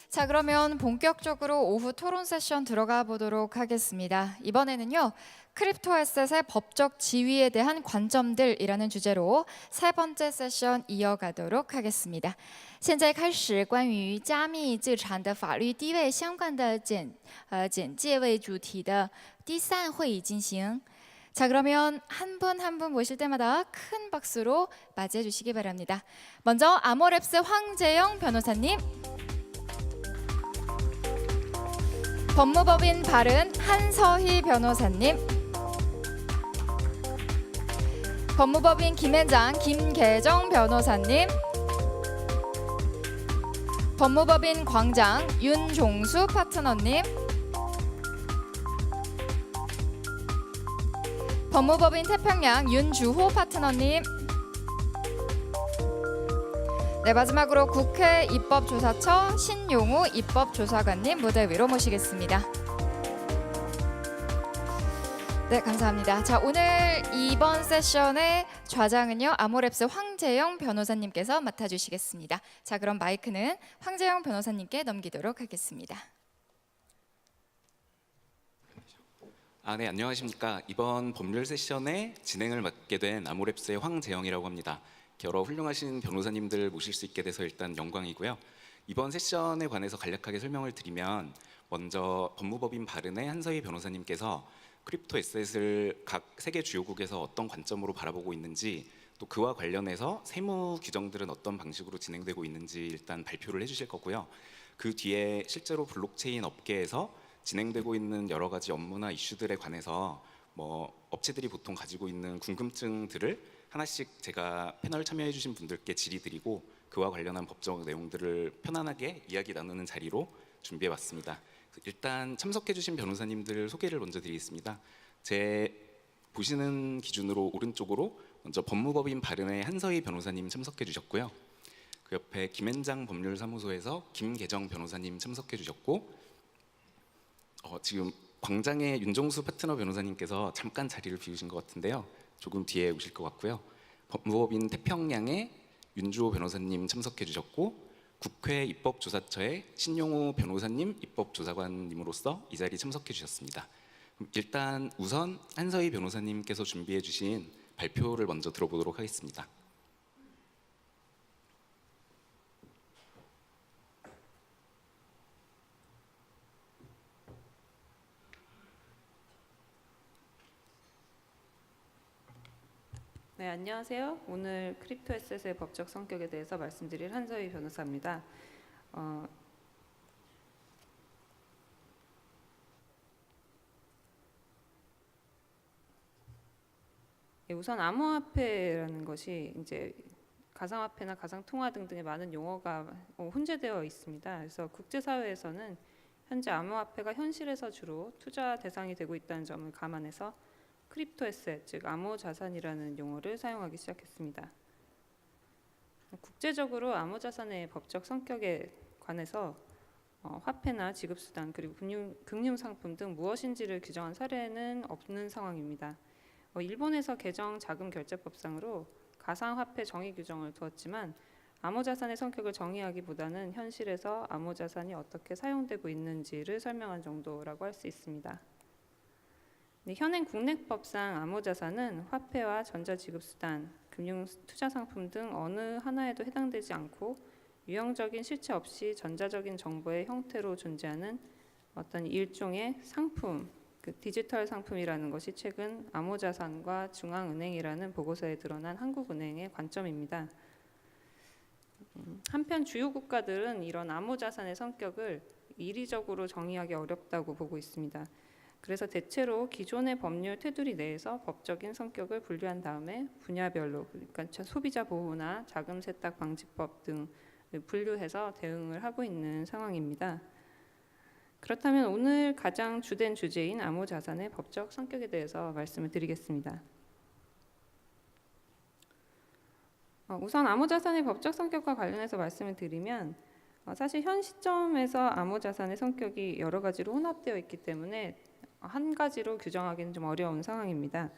자, 그러면 본격적으로 오후 토론 세션 들어가 보도록 하겠습니다. 이번에는요, 크립토에셋의 법적 지위에 대한 관점들이라는 주제로 세 번째 세션 이어가도록 하겠습니다. 现在开始关于加密资产的法律地位相关的简介为主题的第三会议进行。 자, 그러면 한 분 한 분 모실 때마다 큰 박수로 맞이해 주시기 바랍니다. 먼저 아모랩스 황재영 변호사님, 법무법인 바른 한서희 변호사님, 법무법인 김앤장 김계정 변호사님, 법무법인 광장 윤종수 파트너님, 법무법인 태평양 윤주호 파트너님, 네, 마지막으로 국회 입법조사처 신용우 입법조사관님 무대 위로 모시겠습니다. 네, 감사합니다. 자, 오늘 이번 세션의 좌장은요, 아모랩스 황재영 변호사님께서 맡아주시겠습니다. 자, 그럼 마이크는 황재영 변호사님께 넘기도록 하겠습니다. 네, 안녕하십니까. 이번 법률 세션의 진행을 맡게 된 아모랩스의 황재영이라고 합니다. 여러 훌륭하신 변호사님들 모실 수 있게 돼서 일단 영광이고요. 이번 세션에 관해서 간략하게 설명을 드리면, 먼저 법무법인 바른의 한서희 변호사님께서 크립토 에셋을 각 세계 주요국에서 어떤 관점으로 바라보고 있는지, 또 그와 관련해서 세무 규정들은 어떤 방식으로 진행되고 있는지 일단 발표를 해주실 거고요. 그 뒤에 실제로 블록체인 업계에서 진행되고 있는 여러 가지 업무나 이슈들에 관해서 업체들이 보통 가지고 있는 궁금증들을 하나씩 제가 패널 참여해 주신 분들께 질의드리고, 그와 관련한 법적 내용들을 편안하게 이야기 나누는 자리로 준비해 왔습니다. 일단 참석해 주신 변호사님들 소개를 먼저 드리겠습니다. 제 보시는 기준으로 오른쪽으로 먼저 법무법인 바른의 한서희 변호사님 참석해 주셨고요. 그 옆에 김앤장 법률사무소에서 김계정 변호사님 참석해 주셨고, 지금 광장의 윤종수 파트너 변호사님께서 잠깐 자리를 비우신 것 같은데요. 조금 뒤에 오실 것 같고요. 법무법인 태평양의 윤주호 변호사님 참석해 주셨고, 국회 입법조사처의 신용우 변호사님 입법조사관님으로서 이 자리에 참석해 주셨습니다. 일단 우선 한서희 변호사님께서 준비해 주신 발표를 먼저 들어보도록 하겠습니다. 네, 안녕하세요. 오늘 크립토 에셋의 법적 성격에 대해서 말씀드릴 한서희 변호사입니다. 우선 암호화폐라는 것이 이제 가상화폐나 가상통화 등등의 많은 용어가 혼재되어 있습니다. 그래서 국제사회에서는 현재 암호화폐가 현실에서 주로 투자 대상이 되고 있다는 점을 감안해서 크립토 에셋, 즉 암호자산이라는 용어를 사용하기 시작했습니다. 국제적으로 암호자산의 법적 성격에 관해서 화폐나 지급수단 그리고 금융상품 등 무엇인지를 규정한 사례는 없는 상황입니다. 일본에서 개정 자금결제법상으로 가상화폐 정의 규정을 두었지만 암호자산의 성격을 정의하기보다는 현실에서 암호자산이 어떻게 사용되고 있는지를 설명한 정도라고 할 수 있습니다. 현행 국내법상 암호자산은 화폐와 전자지급수단, 금융투자상품 등 어느 하나에도 해당되지 않고 유형적인 실체 없이 전자적인 정보의 형태로 존재하는 어떤 일종의 상품, 디지털 상품이라는 것이 최근 암호자산과 중앙은행이라는 보고서에 드러난 한국은행의 관점입니다. 한편 주요 국가들은 이런 암호자산의 성격을 이리적으로 정의하기 어렵다고 보고 있습니다. 그래서 대체로 기존의 법률 테두리 내에서 법적인 성격을 분류한 다음에 분야별로, 그러니까 소비자 보호나 자금 세탁 방지법 등 분류해서 대응을 하고 있는 상황입니다. 그렇다면 오늘 가장 주된 주제인 암호자산의 법적 성격에 대해서 말씀을 드리겠습니다. 우선 암호자산의 법적 성격과 관련해서 말씀을 드리면, 사실 현 시점에서 암호자산의 성격이 여러 가지로 혼합되어 있기 때문에 한 가지로 규정하기는 좀 어려운 상황입니다.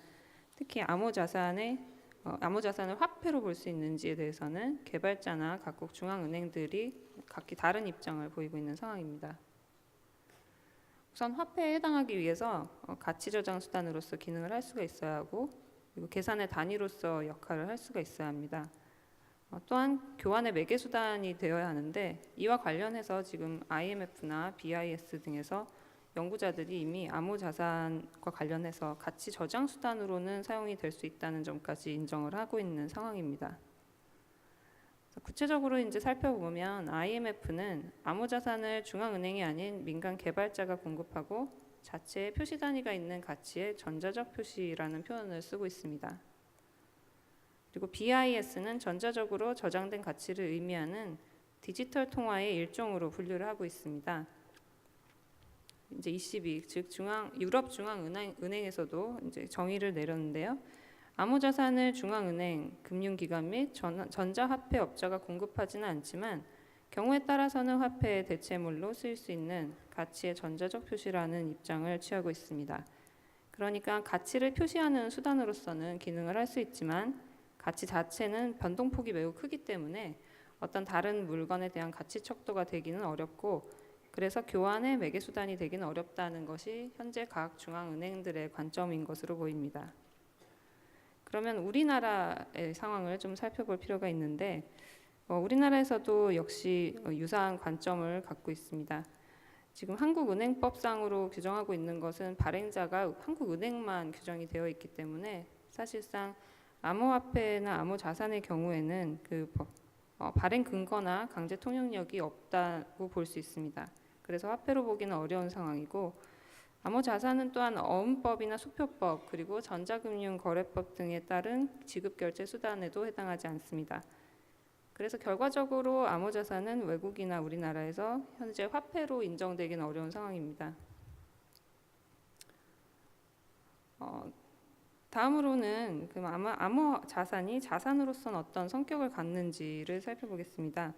특히 암호자산의 암호자산을 화폐로 볼 수 있는지에 대해서는 개발자나 각국 중앙은행들이 각기 다른 입장을 보이고 있는 상황입니다. 우선 화폐에 해당하기 위해서 가치 저장 수단으로서 기능을 할 수가 있어야 하고, 그리고 계산의 단위로서 역할을 할 수가 있어야 합니다. 또한 교환의 매개 수단이 되어야 하는데, 이와 관련해서 지금 IMF나 BIS 등에서 연구자들이 이미 암호자산과 관련해서 가치 저장 수단으로는 사용이 될 수 있다는 점까지 인정을 하고 있는 상황입니다. 구체적으로 이제 살펴보면 IMF는 암호자산을 중앙은행이 아닌 민간 개발자가 공급하고 자체의 표시 단위가 있는 가치의 전자적 표시라는 표현을 쓰고 있습니다. 그리고 BIS는 전자적으로 저장된 가치를 의미하는 디지털 통화의 일종으로 분류를 하고 있습니다. 이제 ECB, 즉 유럽 중앙은행에서도 이제 정의를 내렸는데요. 암호자산을 중앙은행, 금융기관 및 전자화폐 업자가 공급하지는 않지만 경우에 따라서는 화폐의 대체물로 쓰일 수 있는 가치의 전자적 표시라는 입장을 취하고 있습니다. 그러니까 가치를 표시하는 수단으로서는 기능을 할 수 있지만 가치 자체는 변동폭이 매우 크기 때문에 어떤 다른 물건에 대한 가치 척도가 되기는 어렵고, 그래서 교환의 매개 수단이 되기는 어렵다는 것이 현재 각 중앙은행들의 관점인 것으로 보입니다. 그러면 우리나라의 상황을 좀 살펴볼 필요가 있는데, 우리나라에서도 역시 유사한 관점을 갖고 있습니다. 지금 한국은행법상으로 규정하고 있는 것은 발행자가 한국은행만 규정이 되어 있기 때문에 사실상 암호화폐나 암호자산의 경우에는 발행 근거나 강제 통용력이 없다고 볼 수 있습니다. 그래서 화폐로 보기는 어려운 상황이고, 암호자산은 또한 어음법이나 수표법 그리고 전자금융거래법 등에 따른 지급결제 수단에도 해당하지 않습니다. 그래서 결과적으로 암호자산은 외국이나 우리나라에서 현재 화폐로 인정되기는 어려운 상황입니다. 다음으로는 암호자산이 자산으로서는 어떤 성격을 갖는지를 살펴보겠습니다.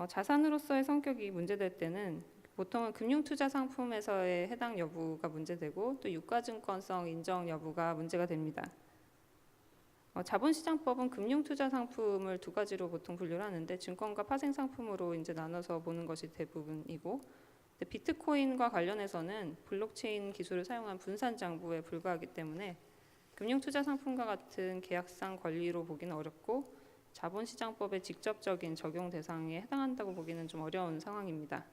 자산으로서의 성격이 문제될 때는 보통은 금융투자 상품에서의 해당 여부가 문제되고, 또 유가증권성 인정 여부가 문제가 됩니다. 자본시장법은 금융투자 상품을 두 가지로 보통 분류를 하는데, 증권과 파생 상품으로 이제 나눠서 보는 것이 대부분이고, 비트코인과 관련해서는 블록체인 기술을 사용한 분산 장부에 불과하기 때문에 금융투자 상품과 같은 계약상 권리로 보기는 어렵고, 자본시장법의 직접적인 적용 대상에 해당한다고 보기는 좀 어려운 상황입니다.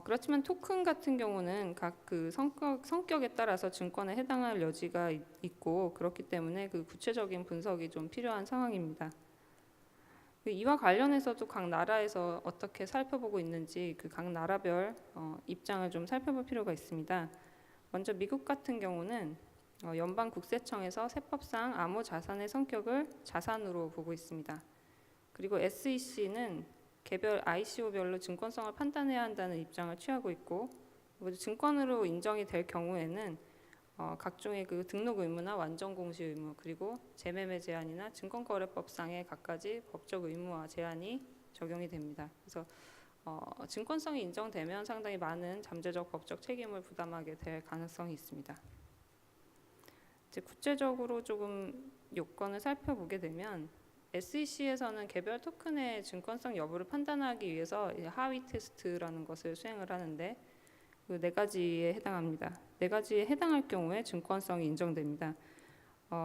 그렇지만 토큰 같은 경우는 각 그 성격에 따라서 증권에 해당할 여지가 있고, 그렇기 때문에 그 구체적인 분석이 좀 필요한 상황입니다. 이와 관련해서도 각 나라에서 어떻게 살펴보고 있는지 각 나라별 입장을 좀 살펴볼 필요가 있습니다. 먼저 미국 같은 경우는 연방국세청에서 세법상 암호자산의 성격을 자산으로 보고 있습니다. 그리고 SEC는 개별 ICO별로 증권성을 판단해야 한다는 입장을 취하고 있고, 증권으로 인정이 될 경우에는 각종의 그 등록 의무나 완전 공시 의무, 그리고 재매매 제한이나 증권거래법상의 각가지 법적 의무와 제한이 적용이 됩니다. 그래서 증권성이 인정되면 상당히 많은 잠재적 법적 책임을 부담하게 될 가능성이 있습니다. 이제 구체적으로 조금 요건을 살펴보게 되면, SEC에서는 개별 토큰의 증권성 여부를 판단하기 위해서 하위 테스트라는 것을 수행을 하는데, 그 네 가지에 해당합니다. 네 가지에 해당할 경우에 증권성이 인정됩니다.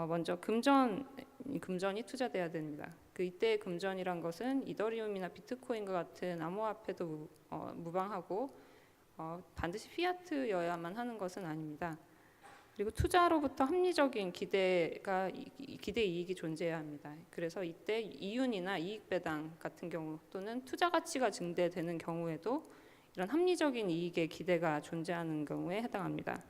먼저 금전이 투자돼야 됩니다. 이때의 금전이란 것은 이더리움이나 비트코인과 같은 암호화폐도 무방하고 반드시 피아트여야만 하는 것은 아닙니다. 그리고 투자로부터 합리적인 기대 이익이 존재해야 합니다. 그래서 이때 이윤이나 이익 배당 같은 경우, 또는 투자 가치가 증대되는 경우에도 이런 합리적인 이익의 기대가 존재하는 경우에 해당합니다.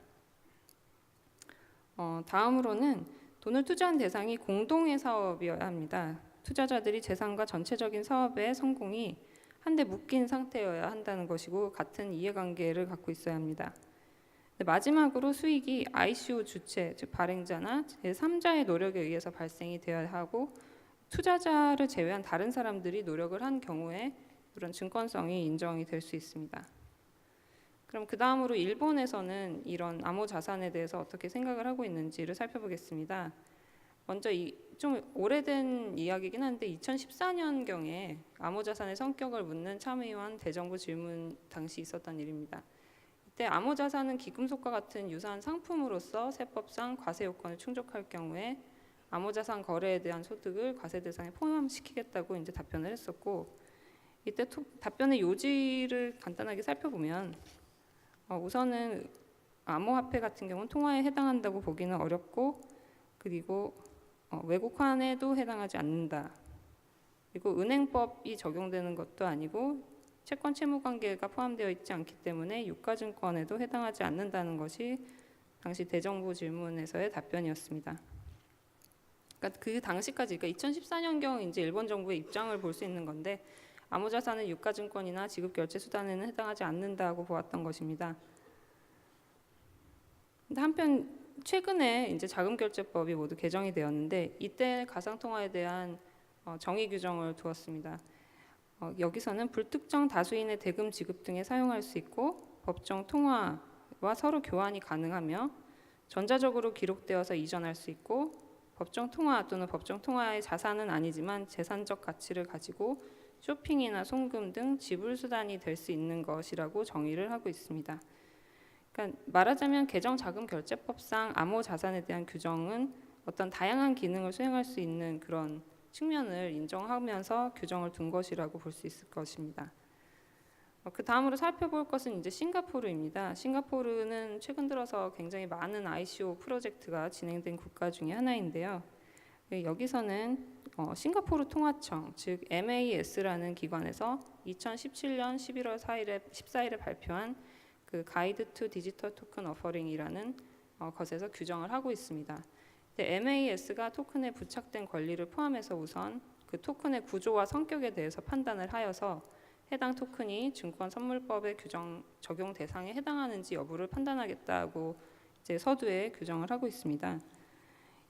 다음으로는 돈을 투자한 대상이 공동의 사업이어야 합니다. 투자자들이 재산과 전체적인 사업의 성공이 한데 묶인 상태여야 한다는 것이고, 같은 이해관계를 갖고 있어야 합니다. 마지막으로 수익이 ICO 주체, 즉 발행자나 제3자의 노력에 의해서 발생이 되어야 하고, 투자자를 제외한 다른 사람들이 노력을 한 경우에 그런 증권성이 인정이 될 수 있습니다. 그럼 그 다음으로 일본에서는 이런 암호 자산에 대해서 어떻게 생각을 하고 있는지를 살펴보겠습니다. 먼저 좀 오래된 이야기긴 한데 2014년경에 암호 자산의 성격을 묻는 참의원 대정부 질문 당시 있었던 일입니다. 이때 암호 자산은 귀금속과 같은 유사한 상품으로서 세법상 과세 요건을 충족할 경우에 암호 자산 거래에 대한 소득을 과세 대상에 포함시키겠다고 이제 답변을 했었고, 이때 답변의 요지를 간단하게 살펴보면 우선은 암호화폐 같은 경우는 통화에 해당한다고 보기는 어렵고, 그리고 외국환에도 해당하지 않는다. 그리고 은행법이 적용되는 것도 아니고 채권 채무 관계가 포함되어 있지 않기 때문에 유가증권에도 해당하지 않는다는 것이 당시 대정부 질문에서의 답변이었습니다. 그러니까 그 당시까지, 그러니까 2014년경 이제 일본 정부의 입장을 볼 수 있는 건데, 암호자산은 유가증권이나 지급결제수단에는 해당하지 않는다고 보았던 것입니다. 근데 한편 최근에 이제 자금결제법이 모두 개정이 되었는데, 이때 가상통화에 대한 정의 규정을 두었습니다. 여기서는 불특정 다수인의 대금 지급 등에 사용할 수 있고, 법정 통화와 서로 교환이 가능하며 전자적으로 기록되어서 이전할 수 있고, 법정 통화 또는 법정 통화의 자산은 아니지만 재산적 가치를 가지고 쇼핑이나 송금 등 지불 수단이 될 수 있는 것이라고 정의를 하고 있습니다. 그러니까 말하자면 개정자금결제법상 암호 자산에 대한 규정은 어떤 다양한 기능을 수행할 수 있는 그런 측면을 인정하면서 규정을 둔 것이라고 볼 수 있을 것입니다. 그 다음으로 살펴볼 것은 이제 싱가포르입니다. 싱가포르는 최근 들어서 굉장히 많은 ICO 프로젝트가 진행된 국가 중에 하나인데요. 여기서는 싱가포르 통화청, 즉 MAS라는 기관에서 2017년 11월 14일에 발표한 그 가이드 투 디지털 토큰 어퍼링이라는 것에서 규정을 하고 있습니다. MAS가 토큰에 부착된 권리를 포함해서 우선 그 토큰의 구조와 성격에 대해서 판단을 하여서 해당 토큰이 증권선물법의 적용 대상에 해당하는지 여부를 판단하겠다고 이제 서두에 규정을 하고 있습니다.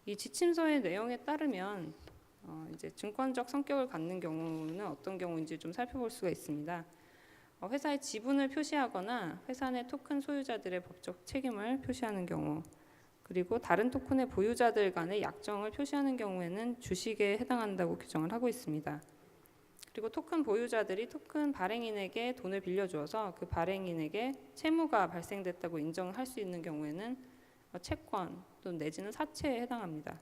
이 지침서의 내용에 따르면 이제 증권적 성격을 갖는 경우는 어떤 경우인지 좀 살펴볼 수가 있습니다. 회사의 지분을 표시하거나 회사 내 토큰 소유자들의 법적 책임을 표시하는 경우, 그리고 다른 토큰의 보유자들 간의 약정을 표시하는 경우에는 주식에 해당한다고 규정을 하고 있습니다. 그리고 토큰 보유자들이 토큰 발행인에게 돈을 빌려주어서 그 발행인에게 채무가 발생됐다고 인정할 수 있는 경우에는 채권 또는 내지는 사채에 해당합니다.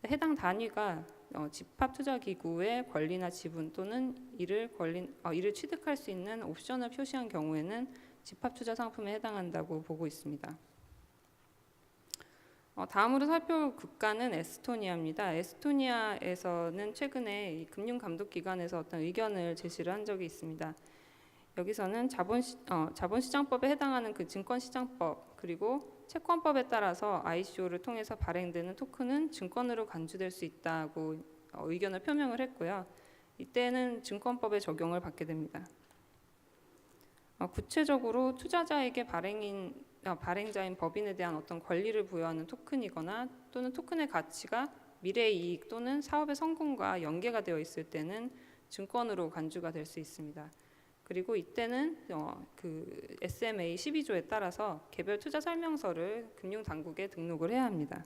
해당 단위가 집합투자기구의 권리나 지분 또는 이를 취득할 수 있는 옵션을 표시한 경우에는 집합투자 상품에 해당한다고 보고 있습니다. 다음으로 살펴볼 국가는 에스토니아입니다. 에스토니아에서는 최근에 이 금융감독기관에서 어떤 의견을 제시를 한 적이 있습니다. 여기서는 자본시장법에 해당하는 그 증권시장법, 그리고 채권법에 따라서 ICO를 통해서 발행되는 토큰은 증권으로 간주될 수 있다고 의견을 표명을 했고요. 이때는 증권법의 적용을 받게 됩니다. 구체적으로 투자자에게 발행자인 법인에 대한 어떤 권리를 부여하는 토큰이거나 또는 토큰의 가치가 미래의 이익 또는 사업의 성공과 연계가 되어 있을 때는 증권으로 간주가 될 수 있습니다. 그리고 이때는 그 SMA 12조에 따라서 개별 투자 설명서를 금융당국에 등록을 해야 합니다.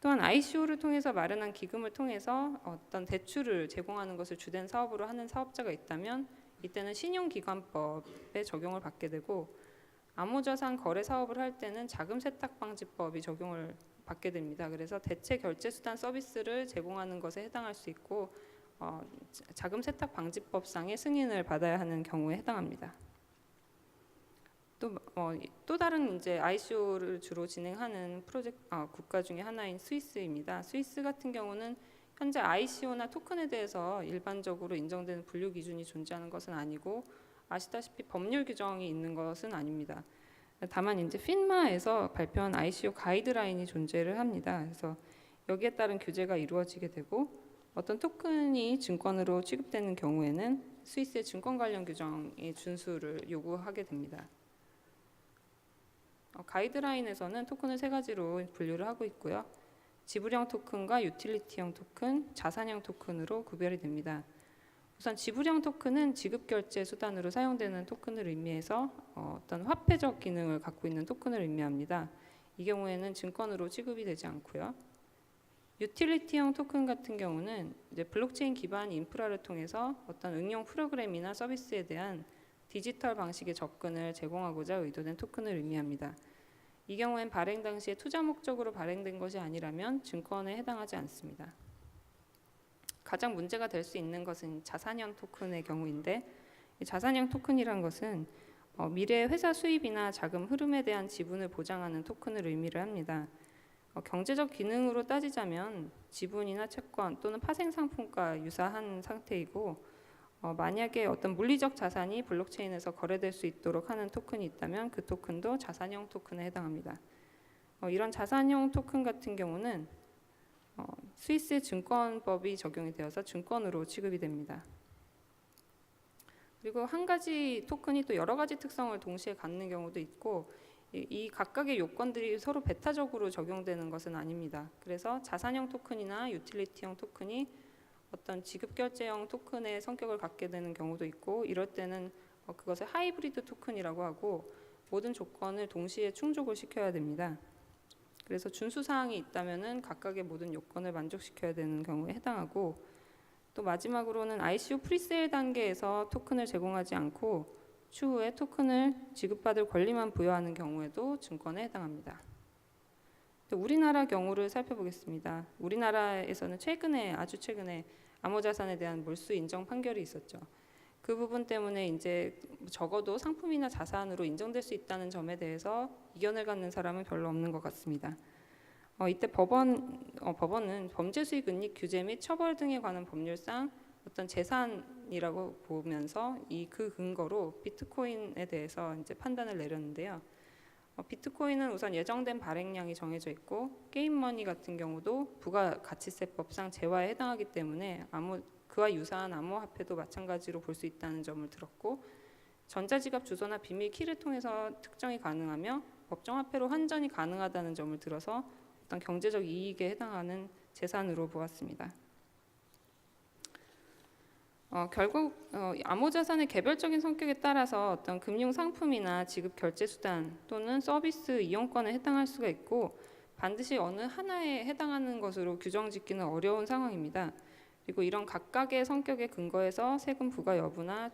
또한 ICO를 통해서 마련한 기금을 통해서 어떤 대출을 제공하는 것을 주된 사업으로 하는 사업자가 있다면 이때는 신용기관법에 적용을 받게 되고, 암호자산 거래 사업을 할 때는 자금세탁방지법이 적용을 받게 됩니다. 그래서 대체결제수단 서비스를 제공하는 것에 해당할 수 있고, 자금세탁방지법상의 승인을 받아야 하는 경우에 해당합니다. 또 다른 이제 ICO를 주로 진행하는 국가 중에 하나인 스위스입니다. 스위스 같은 경우는 현재 ICO나 토큰에 대해서 일반적으로 인정되는 분류 기준이 존재하는 것은 아니고, 아시다시피 법률 규정이 있는 것은 아닙니다. 다만 이제 핀마에서 발표한 ICO 가이드라인이 존재를 합니다. 그래서 여기에 따른 규제가 이루어지게 되고, 어떤 토큰이 증권으로 취급되는 경우에는 스위스의 증권 관련 규정의 준수를 요구하게 됩니다. 가이드라인에서는 토큰을 세 가지로 분류를 하고 있고요. 지불형 토큰과 유틸리티형 토큰, 자산형 토큰으로 구별이 됩니다. 우선 지불형 토큰은 지급 결제 수단으로 사용되는 토큰을 의미해서 어떤 화폐적 기능을 갖고 있는 토큰을 의미합니다. 이 경우에는 증권으로 취급이 되지 않고요. 유틸리티형 토큰 같은 경우는 이제 블록체인 기반 인프라를 통해서 어떤 응용 프로그램이나 서비스에 대한 디지털 방식의 접근을 제공하고자 의도된 토큰을 의미합니다. 이 경우엔 발행 당시에 투자 목적으로 발행된 것이 아니라면 증권에 해당하지 않습니다. 가장 문제가 될 수 있는 것은 자산형 토큰의 경우인데, 이 자산형 토큰이란 것은 미래 회사 수입이나 자금 흐름에 대한 지분을 보장하는 토큰을 의미를 합니다. 경제적 기능으로 따지자면 지분이나 채권 또는 파생 상품과 유사한 상태이고, 만약에 어떤 물리적 자산이 블록체인에서 거래될 수 있도록 하는 토큰이 있다면 그 토큰도 자산형 토큰에 해당합니다. 이런 자산형 토큰 같은 경우는 스위스 증권법이 적용이 되어서 증권으로 취급이 됩니다. 그리고 한 가지 토큰이 또 여러 가지 특성을 동시에 갖는 경우도 있고, 이 각각의 요건들이 서로 배타적으로 적용되는 것은 아닙니다. 그래서 자산형 토큰이나 유틸리티형 토큰이 어떤 지급결제형 토큰의 성격을 갖게 되는 경우도 있고, 이럴 때는 그것을 하이브리드 토큰이라고 하고 모든 조건을 동시에 충족을 시켜야 됩니다. 그래서 준수사항이 있다면은 각각의 모든 요건을 만족시켜야 되는 경우에 해당하고, 또 마지막으로는 ICO 프리세일 단계에서 토큰을 제공하지 않고 추후에 토큰을 지급받을 권리만 부여하는 경우에도 증권에 해당합니다. 또 우리나라 경우를 살펴보겠습니다. 우리나라에서는 아주 최근에 암호자산에 대한 몰수 인정 판결이 있었죠. 그 부분 때문에 이제 적어도 상품이나 자산으로 인정될 수 있다는 점에 대해서 이견을 갖는 사람은 별로 없는 것 같습니다. 이때 법원은 범죄 수익 은닉 규제 및 처벌 등에 관한 법률상 어떤 재산이라고 보면서 그 근거로 비트코인에 대해서 이제 판단을 내렸는데요. 비트코인은 우선 예정된 발행량이 정해져 있고, 게임머니 같은 경우도 부가가치세법상 재화에 해당하기 때문에 그와 유사한 암호화폐도 마찬가지로 볼 수 있다는 점을 들었고, 전자지갑 주소나 비밀 키를 통해서 특정이 가능하며 법정화폐로 환전이 가능하다는 점을 들어서 어떤 경제적 이익에 해당하는 재산으로 보았습니다. 결국 암호자산의 개별적인 성격에 따라서 어떤 금융 상품이나 지급 결제 수단 또는 서비스 이용권에 해당할 수가 있고, 반드시 어느 하나에 해당하는 것으로 규정짓기는 어려운 상황입니다. 그리고 이런 각각의 성격에 근거해서 세금 부과 여부나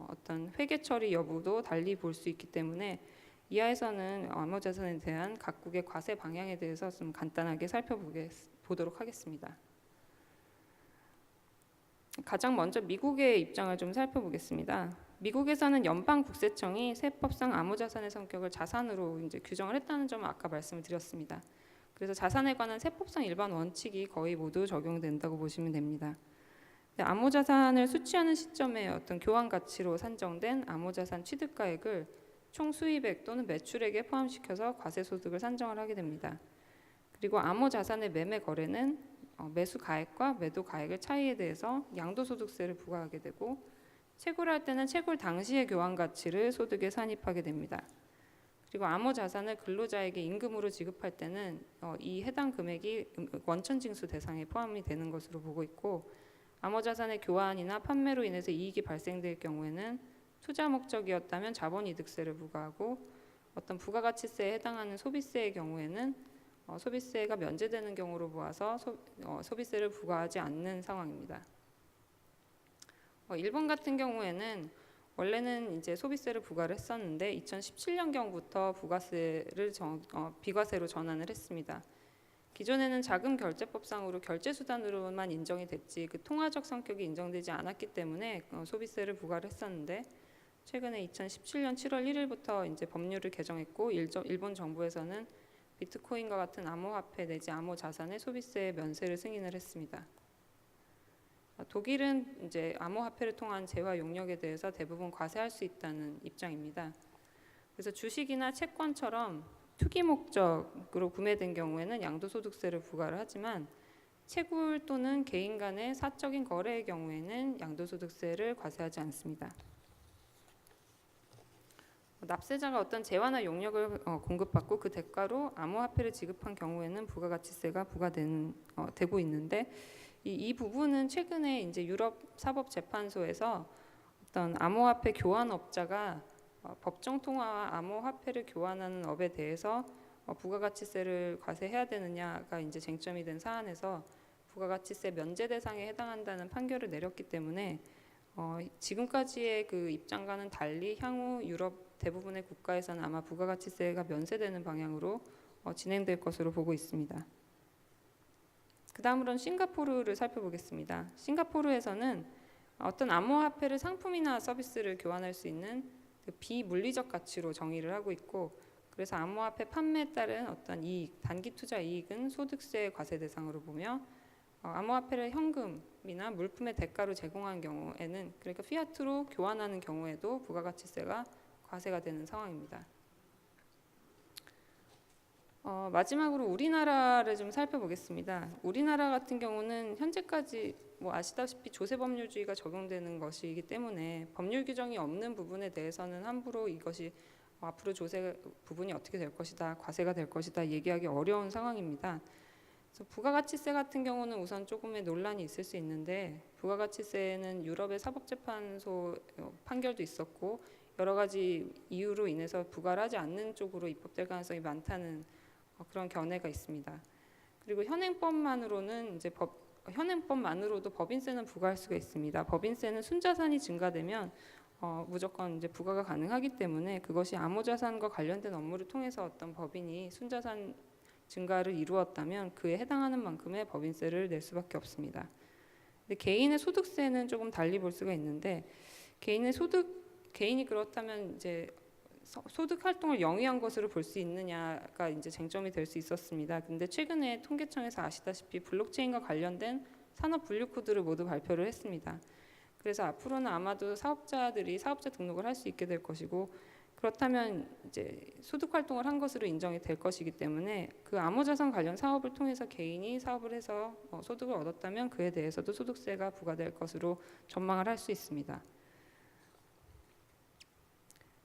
어떤 회계 처리 여부도 달리 볼 수 있기 때문에 이하에서는 암호자산에 대한 각국의 과세 방향에 대해서 좀 간단하게 살펴보도록 하겠습니다. 가장 먼저 미국의 입장을 좀 살펴보겠습니다. 미국에서는 연방국세청이 세법상 암호자산의 성격을 자산으로 이제 규정을 했다는 점을 아까 말씀을 드렸습니다. 그래서 자산에 관한 세법상 일반 원칙이 거의 모두 적용된다고 보시면 됩니다. 암호자산을 수취하는 시점에 어떤 교환 가치로 산정된 암호자산 취득가액을 총 수입액 또는 매출액에 포함시켜서 과세소득을 산정을 하게 됩니다. 그리고 암호자산의 매매 거래는 매수 가액과 매도 가액의 차이에 대해서 양도소득세를 부과하게 되고, 채굴을 할 때는 채굴 당시의 교환 가치를 소득에 산입하게 됩니다. 그리고 암호자산을 근로자에게 임금으로 지급할 때는 이 해당 금액이 원천징수 대상에 포함이 되는 것으로 보고 있고, 암호자산의 교환이나 판매로 인해서 이익이 발생될 경우에는 투자 목적이었다면 자본이득세를 부과하고, 어떤 부가가치세에 해당하는 소비세의 경우에는 소비세가 면제되는 경우로 보아서 소비세를 부과하지 않는 상황입니다. 일본 같은 경우에는 원래는 이제 소비세를 부과를 했었는데 2017년경부터 비과세로 전환을 했습니다. 기존에는 자금 결제법상으로 결제 수단으로만 인정이 됐지 그 통화적 성격이 인정되지 않았기 때문에 소비세를 부과를 했었는데, 최근에 2017년 7월 1일부터 이제 법률을 개정했고, 일본 정부에서는 비트코인과 같은 암호화폐 내지 암호자산의 소비세 면세를 승인을 했습니다. 독일은 이제 암호화폐를 통한 재화 용역에 대해서 대부분 과세할 수 있다는 입장입니다. 그래서 주식이나 채권처럼 투기 목적으로 구매된 경우에는 양도소득세를 부과를 하지만, 채굴 또는 개인 간의 사적인 거래의 경우에는 양도소득세를 과세하지 않습니다. 납세자가 어떤 재화나 용역을 공급받고 그 대가로 암호화폐를 지급한 경우에는 부가가치세가 부과되고 있는데, 이 부분은 최근에 이제 유럽 사법재판소에서 어떤 암호화폐 교환업자가 법정 통화와 암호화폐를 교환하는 업에 대해서 부가가치세를 과세해야 되느냐가 이제 쟁점이 된 사안에서 부가가치세 면제 대상에 해당한다는 판결을 내렸기 때문에 지금까지의 그 입장과는 달리 향후 유럽 대부분의 국가에서는 아마 부가가치세가 면세되는 방향으로 진행될 것으로 보고 있습니다. 그 다음으로는 싱가포르를 살펴보겠습니다. 싱가포르에서는 어떤 암호화폐를 상품이나 서비스를 교환할 수 있는 그 비물리적 가치로 정의를 하고 있고, 그래서 암호화폐 판매에 따른 어떤 이익, 단기 투자 이익은 소득세 과세 대상으로 보며 암호화폐를 현금이나 물품의 대가로 제공한 경우에는, 그러니까 피아트로 교환하는 경우에도 부가가치세가 과세가 되는 상황입니다. 마지막으로 우리나라를 좀 살펴보겠습니다. 우리나라 같은 경우는 현재까지 뭐 아시다시피 조세법률주의가 적용되는 것이기 때문에 법률 규정이 없는 부분에 대해서는 함부로 이것이 앞으로 조세 부분이 어떻게 될 것이다, 과세가 될 것이다 얘기하기 어려운 상황입니다. 그래서 부가가치세 같은 경우는 우선 조금의 논란이 있을 수 있는데, 부가가치세는 유럽의 사법재판소 판결도 있었고 여러 가지 이유로 인해서 부과를 하지 않는 쪽으로 입법될 가능성이 많다는 그런 견해가 있습니다. 그리고 현행법만으로는 현행법만으로도 법인세는 부과할 수가 있습니다. 법인세는 순자산이 증가되면 무조건 이제 부과가 가능하기 때문에, 그것이 암호자산과 관련된 업무를 통해서 어떤 법인이 순자산 증가를 이루었다면 그에 해당하는 만큼의 법인세를 낼 수밖에 없습니다. 근데 개인의 소득세는 조금 달리 볼 수가 있는데, 개인이 그렇다면 이제 소득 활동을 영위한 것으로 볼 수 있느냐가 이제 쟁점이 될 수 있었습니다. 근데 최근에 통계청에서 아시다시피 블록체인과 관련된 산업 분류 코드를 모두 발표를 했습니다. 그래서 앞으로는 아마도 사업자들이 사업자 등록을 할 수 있게 될 것이고, 그렇다면 이제 소득 활동을 한 것으로 인정이 될 것이기 때문에 그 암호자산 관련 사업을 통해서 개인이 사업을 해서 소득을 얻었다면 그에 대해서도 소득세가 부과될 것으로 전망을 할 수 있습니다.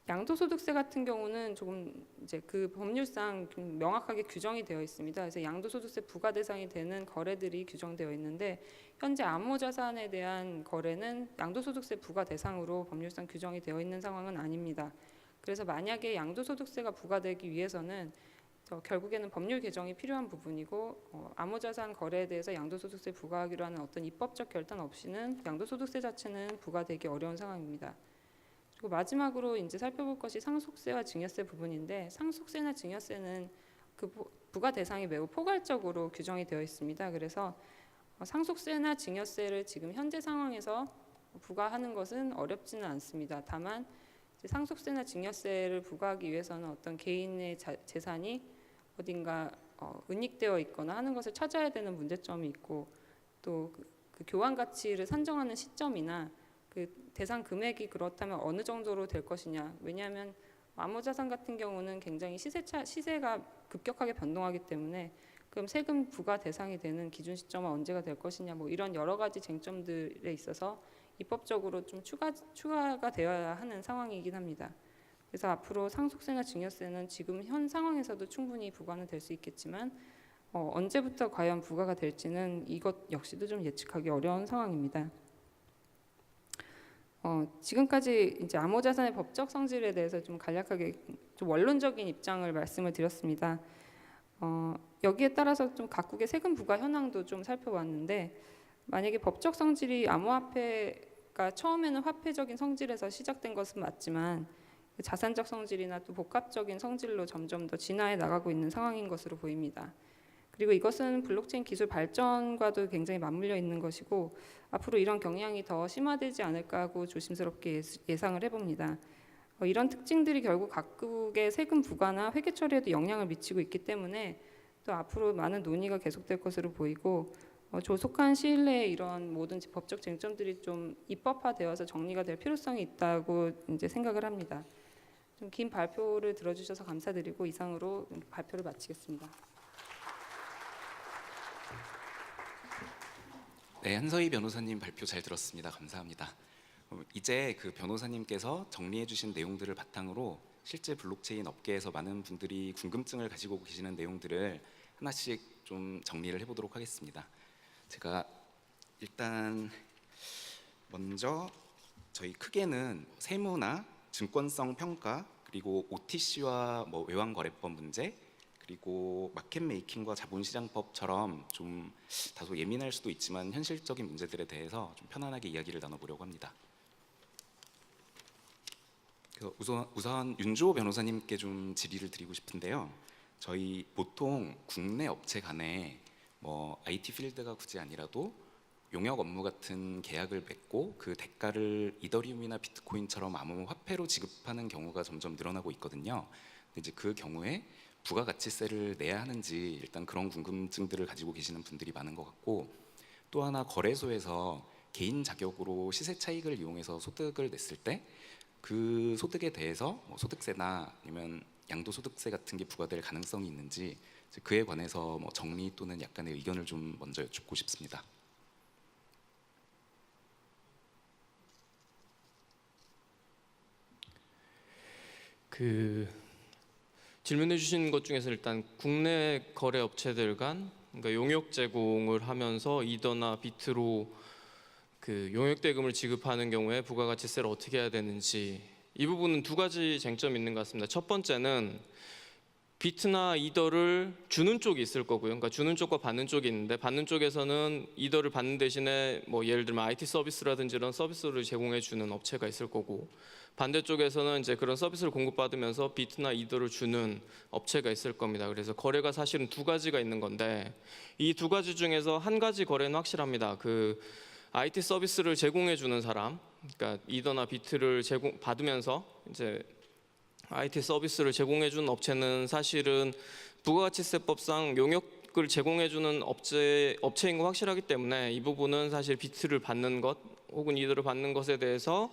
양도소득세 같은 경우는 조금 이제 그 법률상 명확하게 규정이 되어 있습니다. 그래서 양도소득세 부과 대상이 되는 거래들이 규정되어 있는데, 현재 암호자산에 대한 거래는 양도소득세 부과 대상으로 법률상 규정이 되어 있는 상황은 아닙니다. 그래서 만약에 양도소득세가 부과되기 위해서는 결국에는 법률 개정이 필요한 부분이고, 암호자산 거래에 대해서 양도소득세 부과하기로 하는 어떤 입법적 결단 없이는 양도소득세 자체는 부과되기 어려운 상황입니다. 그리고 마지막으로 이제 살펴볼 것이 상속세와 증여세 부분인데, 상속세나 증여세는 그 부과 대상이 매우 포괄적으로 규정이 되어 있습니다. 그래서 상속세나 증여세를 지금 현재 상황에서 부과하는 것은 어렵지는 않습니다. 다만 상속세나 증여세를 부과하기 위해서는 어떤 개인의 재산이 어딘가 은닉되어 있거나 하는 것을 찾아야 되는 문제점이 있고, 또 그 교환 가치를 산정하는 시점이나 그 대상 금액이 그렇다면 어느 정도로 될 것이냐. 왜냐하면 암호자산 같은 경우는 굉장히 시세가 급격하게 변동하기 때문에, 그럼 세금 부과 대상이 되는 기준 시점은 언제가 될 것이냐, 뭐 이런 여러 가지 쟁점들에 있어서 입법적으로 좀 추가가 되어야 하는 상황이긴 합니다. 그래서 앞으로 상속세나 증여세는 지금 현 상황에서도 충분히 부과는 될 수 있겠지만 언제부터 과연 부과가 될지는 이것 역시도 좀 예측하기 어려운 상황입니다. 지금까지 이제 암호자산의 법적 성질에 대해서 좀 간략하게 좀 원론적인 입장을 말씀을 드렸습니다. 여기에 따라서 좀 각국의 세금 부과 현황도 좀 살펴봤는데, 만약에 법적 성질이 암호화폐가 처음에는 화폐적인 성질에서 시작된 것은 맞지만 자산적 성질이나 또 복합적인 성질로 점점 더 진화해 나가고 있는 상황인 것으로 보입니다. 그리고 이것은 블록체인 기술 발전과도 굉장히 맞물려 있는 것이고, 앞으로 이런 경향이 더 심화되지 않을까 하고 조심스럽게 예상을 해봅니다. 이런 특징들이 결국 각국의 세금 부과나 회계 처리에도 영향을 미치고 있기 때문에 또 앞으로 많은 논의가 계속될 것으로 보이고, 조속한 시일 내에 이런 모든 법적 쟁점들이 좀 입법화되어서 정리가 될 필요성이 있다고 이제 생각을 합니다. 좀 긴 발표를 들어주셔서 감사드리고 이상으로 발표를 마치겠습니다. 네, 한서희 변호사님 발표 잘 들었습니다. 감사합니다. 이제 그 변호사님께서 정리해 주신 내용들을 바탕으로 실제 블록체인 업계에서 많은 분들이 궁금증을 가지고 계시는 내용들을 하나씩 좀 정리를 해보도록 하겠습니다. 제가 일단 먼저 저희 크게는 세무나 증권성 평가 그리고 OTC와 뭐 외환거래법 문제 그리고 마켓 메이킹과 자본시장법처럼 좀 다소 예민할 수도 있지만 현실적인 문제들에 대해서 좀 편안하게 이야기를 나눠보려고 합니다. 그래서 우선 윤주호 변호사님께 좀 질의를 드리고 싶은데요. 저희 보통 국내 업체 간에 뭐 IT 필드가 굳이 아니라도 용역 업무 같은 계약을 맺고 그 대가를 이더리움이나 비트코인처럼 암호화폐로 지급하는 경우가 점점 늘어나고 있거든요. 근데 이제 그 경우에 부가가치세를 내야 하는지 일단 그런 궁금증들을 가지고 계시는 분들이 많은 것 같고, 또 하나 거래소에서 개인 자격으로 시세 차익을 이용해서 소득을 냈을 때 그 소득에 대해서 뭐 소득세나 아니면 양도소득세 같은 게 부과될 가능성이 있는지 그에 관해서 뭐 정리 또는 약간의 의견을 좀 먼저 여쭙고 싶습니다. 질문해 주신 것 중에서 일단 국내 거래 업체들 간 그러니까 용역 제공을 하면서 이더나 비트로 그 용역 대금을 지급하는 경우에 부가가치세를 어떻게 해야 되는지, 이 부분은 두 가지 쟁점이 있는 것 같습니다. 첫 번째는 비트나 이더를 주는 쪽이 있을 거고요. 그러니까 주는 쪽과 받는 쪽이 있는데, 받는 쪽에서는 이더를 받는 대신에 뭐 예를 들면 IT 서비스라든지 이런 서비스를 제공해 주는 업체가 있을 거고, 반대쪽에서는 이제 그런 서비스를 공급받으면서 비트나 이더를 주는 업체가 있을 겁니다. 그래서 거래가 사실은 두 가지가 있는 건데, 이 두 가지 중에서 한 가지 거래는 확실합니다. 그 IT 서비스를 제공해 주는 사람, 그러니까 이더나 비트를 받으면서 이제 IT 서비스를 제공해 주는 업체는 사실은 부가가치세법상 용역을 제공해 주는 업체인 거 확실하기 때문에 이 부분은 사실 비트를 받는 것 혹은 이더를 받는 것에 대해서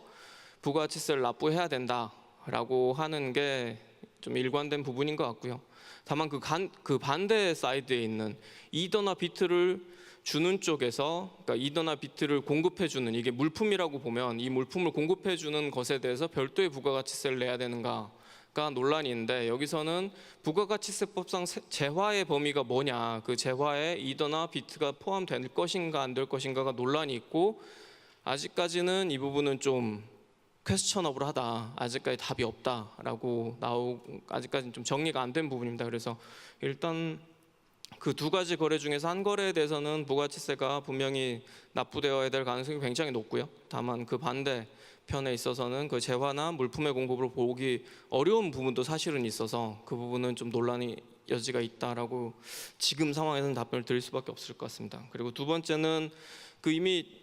부가가치세를 납부해야 된다라고 하는 게 좀 일관된 부분인 것 같고요. 다만 그 반대 사이드에 있는 이더나 비트를 주는 쪽에서, 그러니까 이더나 비트를 공급해 주는, 이게 물품이라고 보면 이 물품을 공급해 주는 것에 대해서 별도의 부가가치세를 내야 되는가가 논란이 있는데, 여기서는 부가가치세법상 재화의 범위가 뭐냐, 그 재화에 이더나 비트가 포함될 것인가 안 될 것인가가 논란이 있고, 아직까지는 이 부분은 좀 퀘스천어블하다, 아직까지 답이 없다라고 아직까지는 좀 정리가 안 된 부분입니다. 그래서 일단 그 두 가지 거래 중에서 한 거래에 대해서는 부가가치세가 분명히 납부되어야 될 가능성이 굉장히 높고요. 다만 그 반대편에 있어서는 그 재화나 물품의 공급으로 보기 어려운 부분도 사실은 있어서 그 부분은 좀 논란의 여지가 있다라고 지금 상황에서는 답변을 드릴 수밖에 없을 것 같습니다. 그리고 두 번째는 그 이미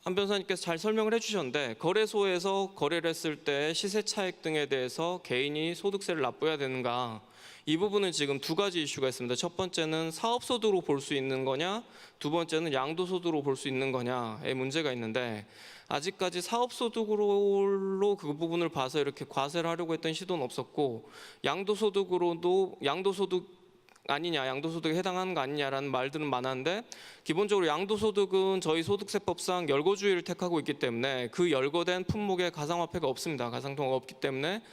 한 변호사님께서 잘 설명을 해주셨는데, 거래소에서 거래를 했을 때 시세 차익 등에 대해서 개인이 소득세를 납부해야 되는가, 이 부분은 지금 두 가지 이슈가 있습니다. 첫 번째는 사업소득으로 볼 수 있는 거냐, 두 번째는 양도소득으로 볼 수 있는 거냐의 문제가 있는데, 아직까지 사업소득으로 그 부분을 봐서 이렇게 과세를 하려고 했던 시도는 없었고, 양도소득으로도 양도소득 아니냐, 양도소득에 해당하는 거 아니냐라는 말들은 많았는데, 기본적으로 양도소득은 저희 소득세법상 열거주의를 택하고 있기 때문에 그 열거된 품목에 가상화폐가 없습니다. 가상통화가 없기 때문에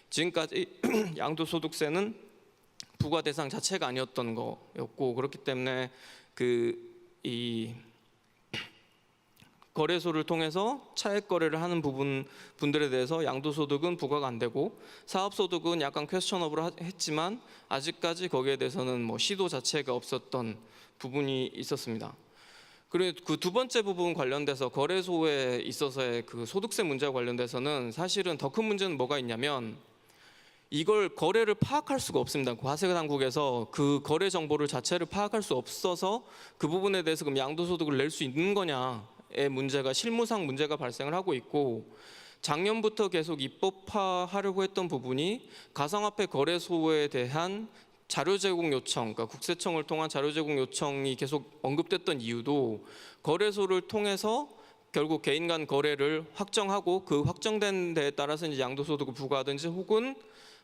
지금까지 양도소득세는 부과 대상 자체가 아니었던 거였고, 그렇기 때문에 이 거래소를 통해서 차액 거래를 하는 분들에 대해서 양도소득은 부과가 안 되고, 사업소득은 약간 퀘스천어블했지만 아직까지 거기에 대해서는 뭐 시도 자체가 없었던 부분이 있었습니다. 그리고 그 두 번째 부분 관련돼서 거래소에 있어서의 그 소득세 문제와 관련돼서는 사실은 더 큰 문제는 뭐가 있냐면, 이걸 거래를 파악할 수가 없습니다. 과세 당국에서 그 거래 정보를 자체를 파악할 수 없어서 그 부분에 대해서 그럼 양도소득을 낼 수 있는 거냐의 문제가, 실무상 문제가 발생을 하고 있고, 작년부터 계속 입법화하려고 했던 부분이 가상화폐 거래소에 대한 자료 제공 요청, 그러니까 국세청을 통한 자료 제공 요청이 계속 언급됐던 이유도, 거래소를 통해서 결국 개인 간 거래를 확정하고 그 확정된 데에 따라서 이제 양도소득을 부과하든지 혹은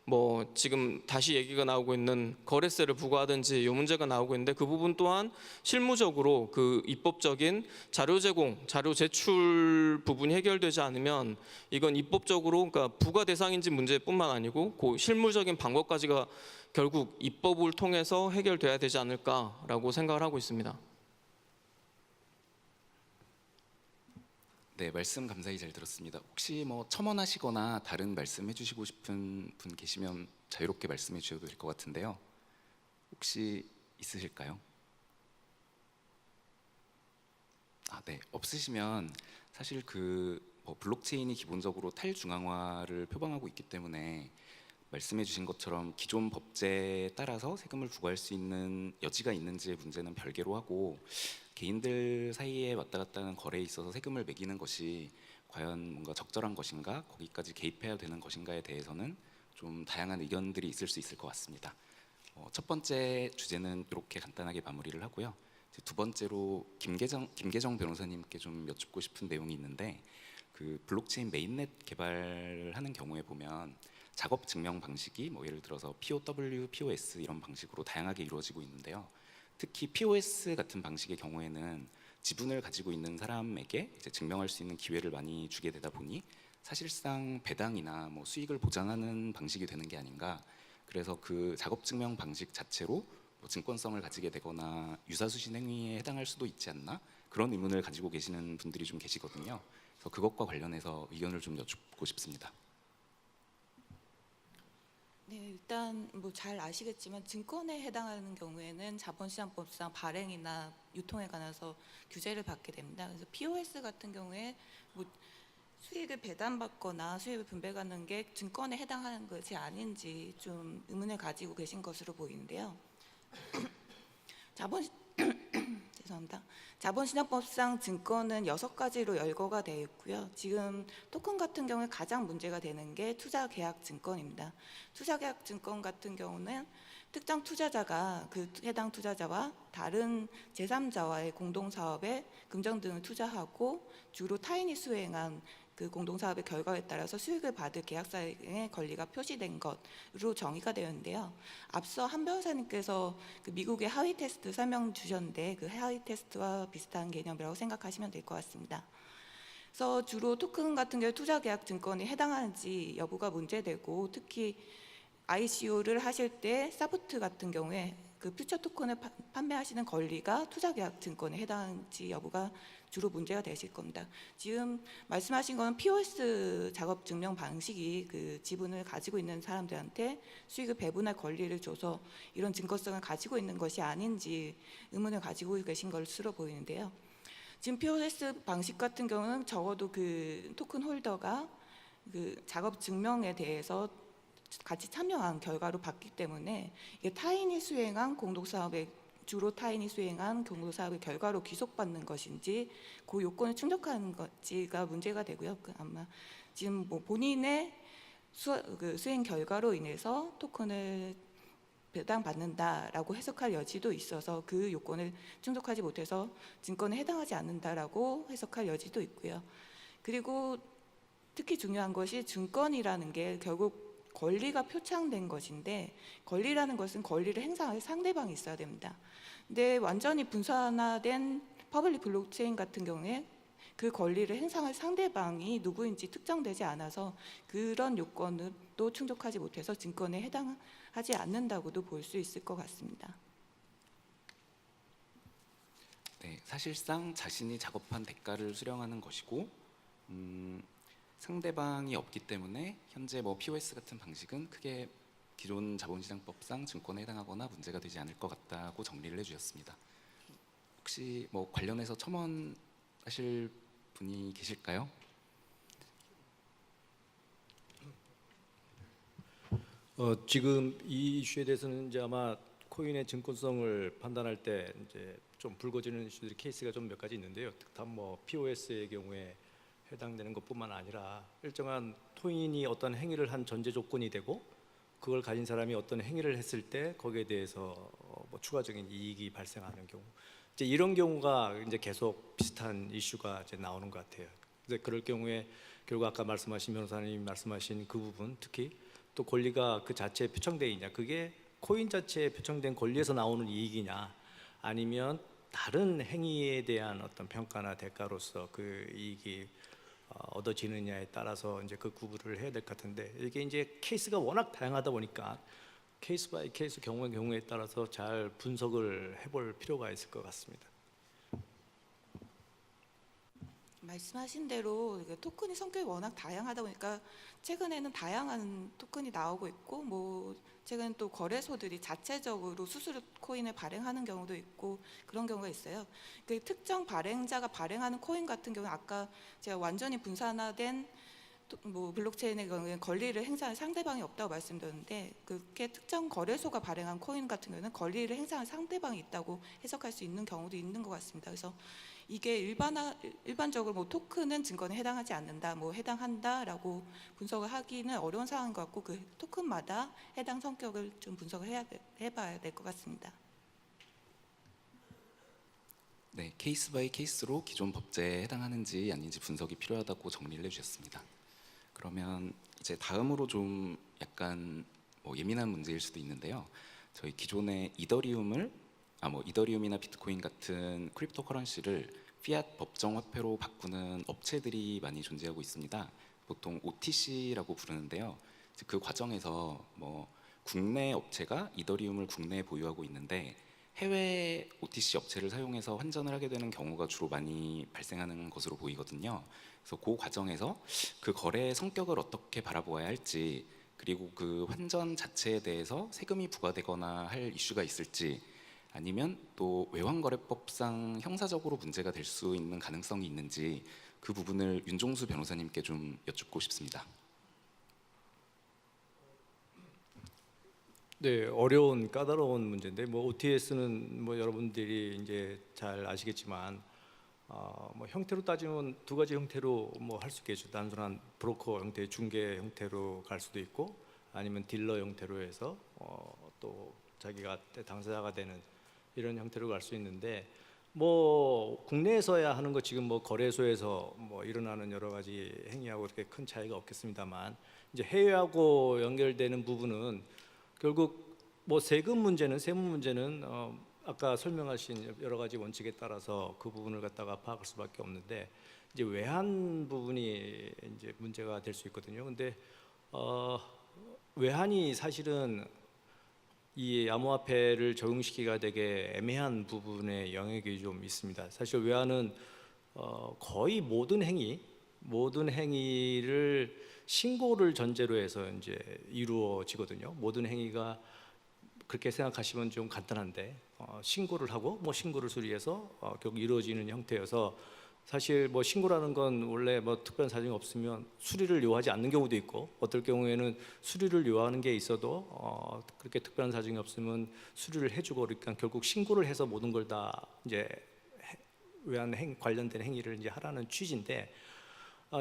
뭐 지금 다시 얘기가 나오고 있는 거래세를 부과하든지 이 문제가 나오고 있는데, 그 부분 또한 실무적으로 그 입법적인 자료 제공, 자료 제출 부분이 해결되지 않으면 이건 입법적으로, 그러니까 부과 대상인지 문제뿐만 아니고 그 실무적인 방법까지가 결국 입법을 통해서 해결돼야 되지 않을까라고 생각을 하고 있습니다. 네, 말씀 감사히 잘 들었습니다. 혹시 뭐 첨언하시거나 다른 말씀해 주시고 싶은 분 계시면 자유롭게 말씀해 주셔도 될 것 같은데요. 혹시 있으실까요? 네, 없으시면 사실 뭐 블록체인이 기본적으로 탈중앙화를 표방하고 있기 때문에 말씀해 주신 것처럼 기존 법제에 따라서 세금을 부과할 수 있는 여지가 있는지의 문제는 별개로 하고, 개인들 사이에 왔다 갔다 하는 거래에 있어서 세금을 매기는 것이 과연 뭔가 적절한 것인가, 거기까지 개입해야 되는 것인가에 대해서는 좀 다양한 의견들이 있을 수 있을 것 같습니다. 첫 번째 주제는 이렇게 간단하게 마무리를 하고요. 이제 두 번째로 김계정 변호사님께 좀 여쭙고 싶은 내용이 있는데, 그 블록체인 메인넷 개발하는 경우에 보면 작업 증명 방식이 뭐 예를 들어서 POW, POS 이런 방식으로 다양하게 이루어지고 있는데요. 특히 POS 같은 방식의 경우에는 지분을 가지고 있는 사람에게 이제 증명할 수 있는 기회를 많이 주게 되다 보니 사실상 배당이나 뭐 수익을 보장하는 방식이 되는 게 아닌가. 그래서 그 작업 증명 방식 자체로 뭐 증권성을 가지게 되거나 유사수신 행위에 해당할 수도 있지 않나, 그런 의문을 가지고 계시는 분들이 좀 계시거든요. 그래서 그것과 관련해서 의견을 좀 여쭙고 싶습니다. 네, 일단 뭐 잘 아시겠지만 증권에 해당하는 경우에는 자본시장법상 발행이나 유통에 관해서 규제를 받게 됩니다. 그래서 POS 같은 경우에 뭐 수익을 배당받거나 수익을 분배하는 게 증권에 해당하는 것이 아닌지 좀 의문을 가지고 계신 것으로 보이는데요. 자본 죄송합니다. 자본시장법상 증권은 6가지로 열거가 되어 있고요. 지금 토큰 같은 경우에 가장 문제가 되는 게 투자계약증권입니다. 투자계약증권 같은 경우는 특정 투자자가 그 해당 투자자와 다른 제3자와의 공동사업에 금전 등을 투자하고 주로 타인이 수행한 그 공동사업의 결과에 따라서 수익을 받을 계약사의 권리가 표시된 것으로 정의가 되었는데요. 앞서 한 변호사님께서 그 미국의 하위 테스트 설명 주셨는데 그 하위 테스트와 비슷한 개념이라고 생각하시면 될 것 같습니다. 그래서 주로 토큰 같은 경우 투자계약 증권이 해당하는지 여부가 문제되고, 특히 ICO를 하실 때 사프트 같은 경우에 그 퓨처 토큰을 판매하시는 권리가 투자계약 증권에 해당하는지 여부가 주로 문제가 되실 겁니다. 지금 말씀하신 거는 POS 작업 증명 방식이 그 지분을 가지고 있는 사람들한테 수익을 배분할 권리를 줘서 이런 증거성을 가지고 있는 것이 아닌지 의문을 가지고 계신 것으로 보이는데요. 지금 POS 방식 같은 경우는 적어도 그 토큰 홀더가 그 작업 증명에 대해서 같이 참여한 결과로 봤기 때문에 이게 타인이 수행한 공동사업의 주로 타인이 수행한 공동사업의 결과로 귀속받는 것인지 그 요건을 충족하는 것지가 문제가 되고요. 아마 지금 뭐 본인의 수행 결과로 인해서 토큰을 배당받는다라고 해석할 여지도 있어서 그 요건을 충족하지 못해서 증권에 해당하지 않는다라고 해석할 여지도 있고요. 그리고 특히 중요한 것이 증권이라는 게 결국 권리가 표창된 것인데, 권리라는 것은 권리를 행사할 상대방이 있어야 됩니다. 근데 완전히 분산화된 퍼블릭 블록체인 같은 경우에 그 권리를 행사할 상대방이 누구인지 특정되지 않아서 그런 요건을 또 충족하지 못해서 증권에 해당하지 않는다고도 볼 수 있을 것 같습니다. 네, 사실상 자신이 작업한 대가를 수령하는 것이고, 상대방이 없기 때문에 현재 뭐 POS 같은 방식은 크게 기존 자본시장법상 증권에 해당하거나 문제가 되지 않을 것 같다고 정리를 해주셨습니다. 혹시 뭐 관련해서 첨언하실 분이 계실까요? 지금 이 이슈에 대해서는 이제 아마 코인의 증권성을 판단할 때 이제 좀 불거지는 이슈들이 케이스가 좀 몇 가지 있는데요. 특히 뭐 POS의 경우에 해당되는 것뿐만 아니라 일정한 토인이 어떤 행위를 한 전제 조건이 되고, 그걸 가진 사람이 어떤 행위를 했을 때 거기에 대해서 뭐 추가적인 이익이 발생하는 경우, 이제 이런 경우가 이제 계속 비슷한 이슈가 이제 나오는 것 같아요. 그래서 그럴 경우에 결국 아까 말씀하신 변호사님 말씀하신 그 부분, 특히 또 권리가 그 자체에 표창되어 있냐, 그게 코인 자체에 표창된 권리에서 나오는 이익이냐, 아니면 다른 행위에 대한 어떤 평가나 대가로서 그 이익이 얻어지느냐에 따라서 이제 그 구분을 해야 될 것 같은데, 이게 이제 케이스가 워낙 다양하다 보니까 케이스 바이 케이스 경우에 따라서 잘 분석을 해볼 필요가 있을 것 같습니다. 말씀하신 대로 이게 토큰이 성격이 워낙 다양하다 보니까 최근에는 다양한 토큰이 나오고 있고 뭐 최근 또 거래소들이 자체적으로 수수료 코인을 발행하는 경우도 있고 그런 경우가 있어요. 그 특정 발행자가 발행하는 코인 같은 경우는 아까 제가 완전히 분산화된 뭐 블록체인의 경우에 권리를 행사하는 상대방이 없다고 말씀드렸는데 그렇게 특정 거래소가 발행한 코인 같은 경우는 권리를 행사하는 상대방이 있다고 해석할 수 있는 경우도 있는 것 같습니다. 그래서 이게 일반적으로 뭐 토큰은 증권에 해당하지 않는다, 뭐 해당한다라고 분석을 하기는 어려운 상황인 것 같고 그 토큰마다 해당 성격을 좀 분석을 해봐야 될 것 같습니다. 네, 케이스 바이 케이스로 기존 법제에 해당하는지 아닌지 분석이 필요하다고 정리를 해주셨습니다. 그러면 이제 다음으로 좀 약간 뭐 예민한 문제일 수도 있는데요. 저희 기존의 이더리움이나 비트코인 같은 크립토 커런시를 피앗 법정 화폐로 바꾸는 업체들이 많이 존재하고 있습니다. 보통 OTC라고 부르는데요. 그 과정에서 뭐 국내 업체가 이더리움을 국내에 보유하고 있는데 해외 OTC 업체를 사용해서 환전을 하게 되는 경우가 주로 많이 발생하는 것으로 보이거든요. 그래서 그 과정에서 그 거래의 성격을 어떻게 바라보아야 할지, 그리고 그 환전 자체에 대해서 세금이 부과되거나 할 이슈가 있을지, 아니면 또 외환거래법상 형사적으로 문제가 될 수 있는 가능성이 있는지 그 부분을 윤종수 변호사님께 좀 여쭙고 싶습니다. 네, 어려운 까다로운 문제인데 뭐 OTS는 뭐 여러분들이 이제 잘 아시겠지만 뭐 형태로 따지면 두 가지 형태로 뭐 할 수 있겠죠. 단순한 브로커 형태, 중개 형태로 갈 수도 있고 아니면 딜러 형태로 해서 또 자기가 당사자가 되는 이런 형태로 갈 수 있는데 뭐 국내에서야 하는 거 지금 뭐 거래소에서 뭐 일어나는 여러 가지 행위하고 그렇게 큰 차이가 없겠습니다만 이제 해외하고 연결되는 부분은 결국 뭐 세금 문제는 아까 설명하신 여러 가지 원칙에 따라서 그 부분을 갖다가 파악할 수밖에 없는데 이제 외환 부분이 이제 문제가 될 수 있거든요. 근데 외환이 사실은 이 암호화폐를 적용시키기가 되게 애매한 부분의 영역이 좀 있습니다. 사실 외환은 거의 모든 행위를 신고를 전제로 해서 이제 이루어지거든요. 모든 행위가 그렇게 생각하시면 좀 간단한데 신고를 하고 뭐 신고를 수리해서 결국 이루어지는 형태여서 사실 뭐 신고라는 건 원래 뭐 특별한 사정이 없으면 수리를 요하지 않는 경우도 있고 어떨 경우에는 수리를 요하는 게 있어도 그렇게 특별한 사정이 없으면 수리를 해주고 그러니까 결국 신고를 해서 모든 걸 다 이제 외환 관련된 행위를 이제 하라는 취지인데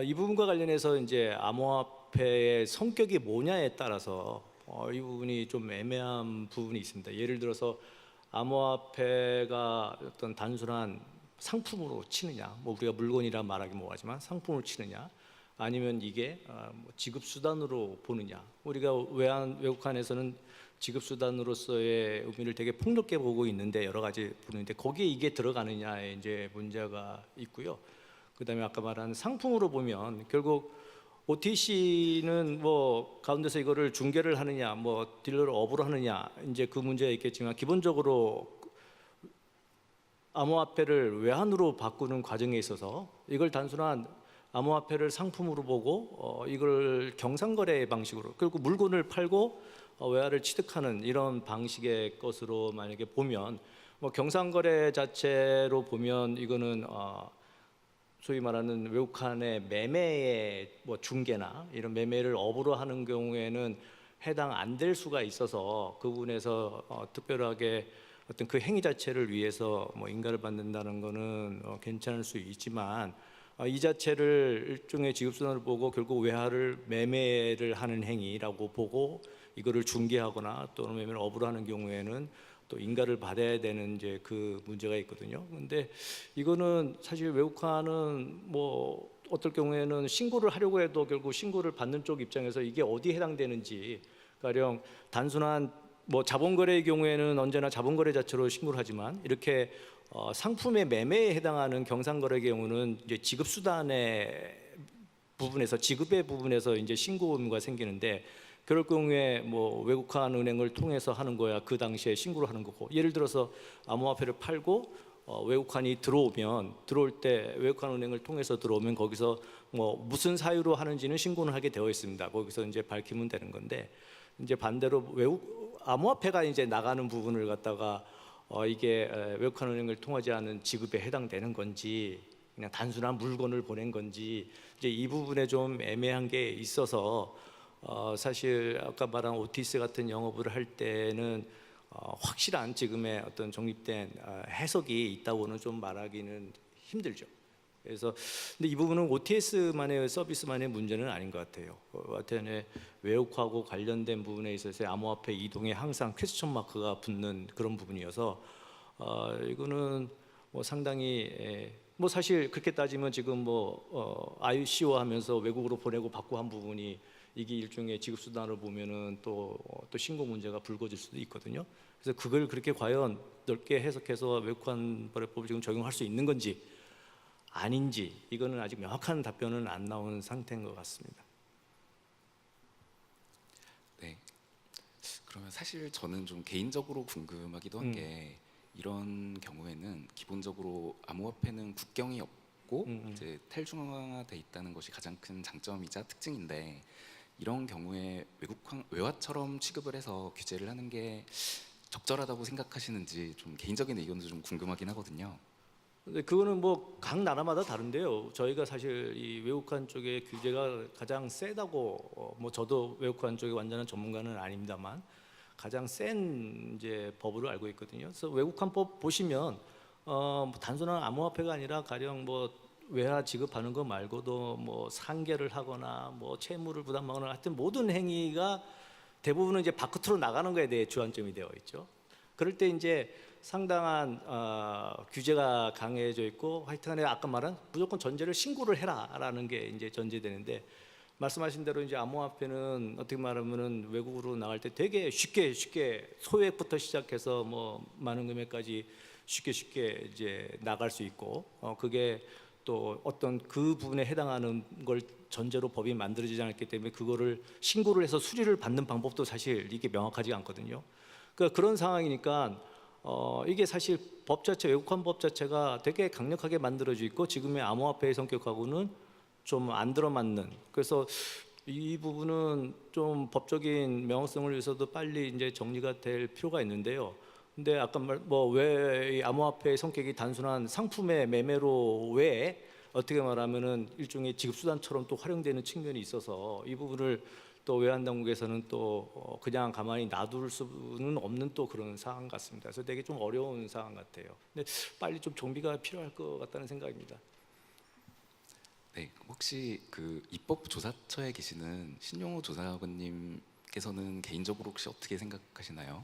이 부분과 관련해서 이제 암호화폐의 성격이 뭐냐에 따라서 이 부분이 좀 애매한 부분이 있습니다. 예를 들어서 암호화폐가 어떤 단순한 상품으로 치느냐, 뭐 우리가 물건이라 말하기 뭐하지만 상품으로 치느냐, 아니면 이게 지급 수단으로 보느냐. 우리가 외국환에서는 지급 수단으로서의 의미를 되게 폭넓게 보고 있는데 여러 가지 보는데 거기에 이게 들어가느냐에 이제 문제가 있고요. 그다음에 아까 말한 상품으로 보면 결국 OTC는 뭐 가운데서 이거를 중개를 하느냐, 뭐 딜러를 업으로 하느냐 이제 그 문제가 있겠지만 기본적으로 암호화폐를 외환으로 바꾸는 과정에 있어서 이걸 단순한 암호화폐를 상품으로 보고 이걸 경상거래 방식으로 결국 물건을 팔고 외화를 취득하는 이런 방식의 것으로 만약에 보면 뭐 경상거래 자체로 보면 이거는 소위 말하는 외국환의 매매의 뭐 중개나 이런 매매를 업으로 하는 경우에는 해당 안 될 수가 있어서 그 부분에서 특별하게 어떤 그 행위 자체를 위해서 뭐 인가를 받는다는 거는 괜찮을 수 있지만 이 자체를 일종의 지급수단을 보고 결국 외화를 매매를 하는 행위라고 보고 이거를 중개하거나 또는 매매를 업으로 하는 경우에는 또 인가를 받아야 되는 이제 그 문제가 있거든요. 근데 이거는 사실 외국화는 뭐 어떨 경우에는 신고를 하려고 해도 결국 신고를 받는 쪽 입장에서 이게 어디에 해당되는지 가령 단순한 뭐 자본거래의 경우에는 언제나 자본거래 자체로 신고를 하지만 이렇게 상품의 매매에 해당하는 경상거래의 경우는 이제 지급수단의 부분에서 지급의 부분에서 이제 신고 의무가 생기는데 그럴 경우에 뭐 외국환 은행을 통해서 하는 거야 그 당시에 신고를 하는 거고 예를 들어서 암호화폐를 팔고 외국환이 들어올 때 외국환 은행을 통해서 들어오면 거기서 뭐 무슨 사유로 하는지는 신고를 하게 되어 있습니다. 거기서 이제 밝히면 되는 건데, 이제 반대로 암호화폐가 이제 나가는 부분을 갖다가 이게 외국환 은행을 통하지 않은 지급에 해당되는 건지 그냥 단순한 물건을 보낸 건지 이제 이 부분에 좀 애매한 게 있어서 사실 아까 말한 오티스 같은 영업을 할 때는 확실한 지금의 어떤 정립된 해석이 있다고는 좀 말하기는 힘들죠. 그래서 근데 이 부분은 OTS만의 서비스만의 문제는 아닌 것 같아요. 하여튼 외국하고 관련된 부분에 있어서 암호화폐 이동에 항상 퀘스천 마크가 붙는 그런 부분이어서 이거는 뭐 상당히 뭐 사실 그렇게 따지면 지금 뭐 ICO 하면서 외국으로 보내고 받고 한 부분이 이게 일종의 지급 수단으로 보면은 또 신고 문제가 불거질 수도 있거든요. 그래서 그걸 그렇게 과연 넓게 해석해서 외국환거래법을 지금 적용할 수 있는 건지 아닌지 이거는 아직 명확한 답변은 안 나온 상태인 것 같습니다. 네. 그러면 사실 저는 좀 개인적으로 궁금하기도 한 게 이런 경우에는 기본적으로 암호화폐는 국경이 없고 이제 탈중앙화돼 있다는 것이 가장 큰 장점이자 특징인데 이런 경우에 외화처럼 취급을 해서 규제를 하는 게 적절하다고 생각하시는지 좀 개인적인 의견도 좀 궁금하긴 하거든요. 근데 그거는 뭐 각 나라마다 다른데요. 저희가 사실 이 외국환 쪽의 규제가 가장 세다고 뭐 저도 외국환 쪽의 완전한 전문가는 아닙니다만 가장 센 이제 법으로 알고 있거든요. 그래서 외국환법 보시면 뭐 단순한 암호화폐가 아니라 가령 뭐 외화 지급하는 거 말고도 뭐 상계를 하거나 뭐 채무를 부담하거나 하여튼 모든 행위가 대부분은 이제 바깥으로 나가는 거에 대해 주안점이 되어 있죠. 그럴 때 이제 상당한 규제가 강해져 있고 하여튼간에 아까 말한 무조건 전제를 신고를 해라라는 게 이제 전제되는데 말씀하신 대로 이제 암호화폐는 어떻게 말하면은 외국으로 나갈 때 되게 쉽게 소액부터 시작해서 뭐 많은 금액까지 쉽게 이제 나갈 수 있고 그게 또 어떤 그 부분에 해당하는 걸 전제로 법이 만들어지지 않았기 때문에 그거를 신고를 해서 수리를 받는 방법도 사실 이게 명확하지 않거든요. 그러니까 그런 상황이니까 이게 사실 법 자체 외국환 법 자체가 되게 강력하게 만들어져 있고 지금의 암호화폐의 성격하고는 좀 안 들어맞는 그래서 이 부분은 좀 법적인 명확성을 위해서도 빨리 이제 정리가 될 필요가 있는데요. 근데 아까 뭐왜 암호화폐의 성격이 단순한 상품의 매매로 외에 어떻게 말하면은 일종의 지급 수단처럼 또 활용되는 측면이 있어서 이 부분을 또 외환 당국에서는 또 그냥 가만히 놔둘 수는 없는 또 그런 상황 같습니다. 그래서 되게 좀 어려운 상황 같아요. 근데 빨리 좀 정비가 필요할 것 같다는 생각입니다. 네, 혹시 그 입법조사처에 계시는 신용호 조사관님께서는 개인적으로 혹시 어떻게 생각하시나요?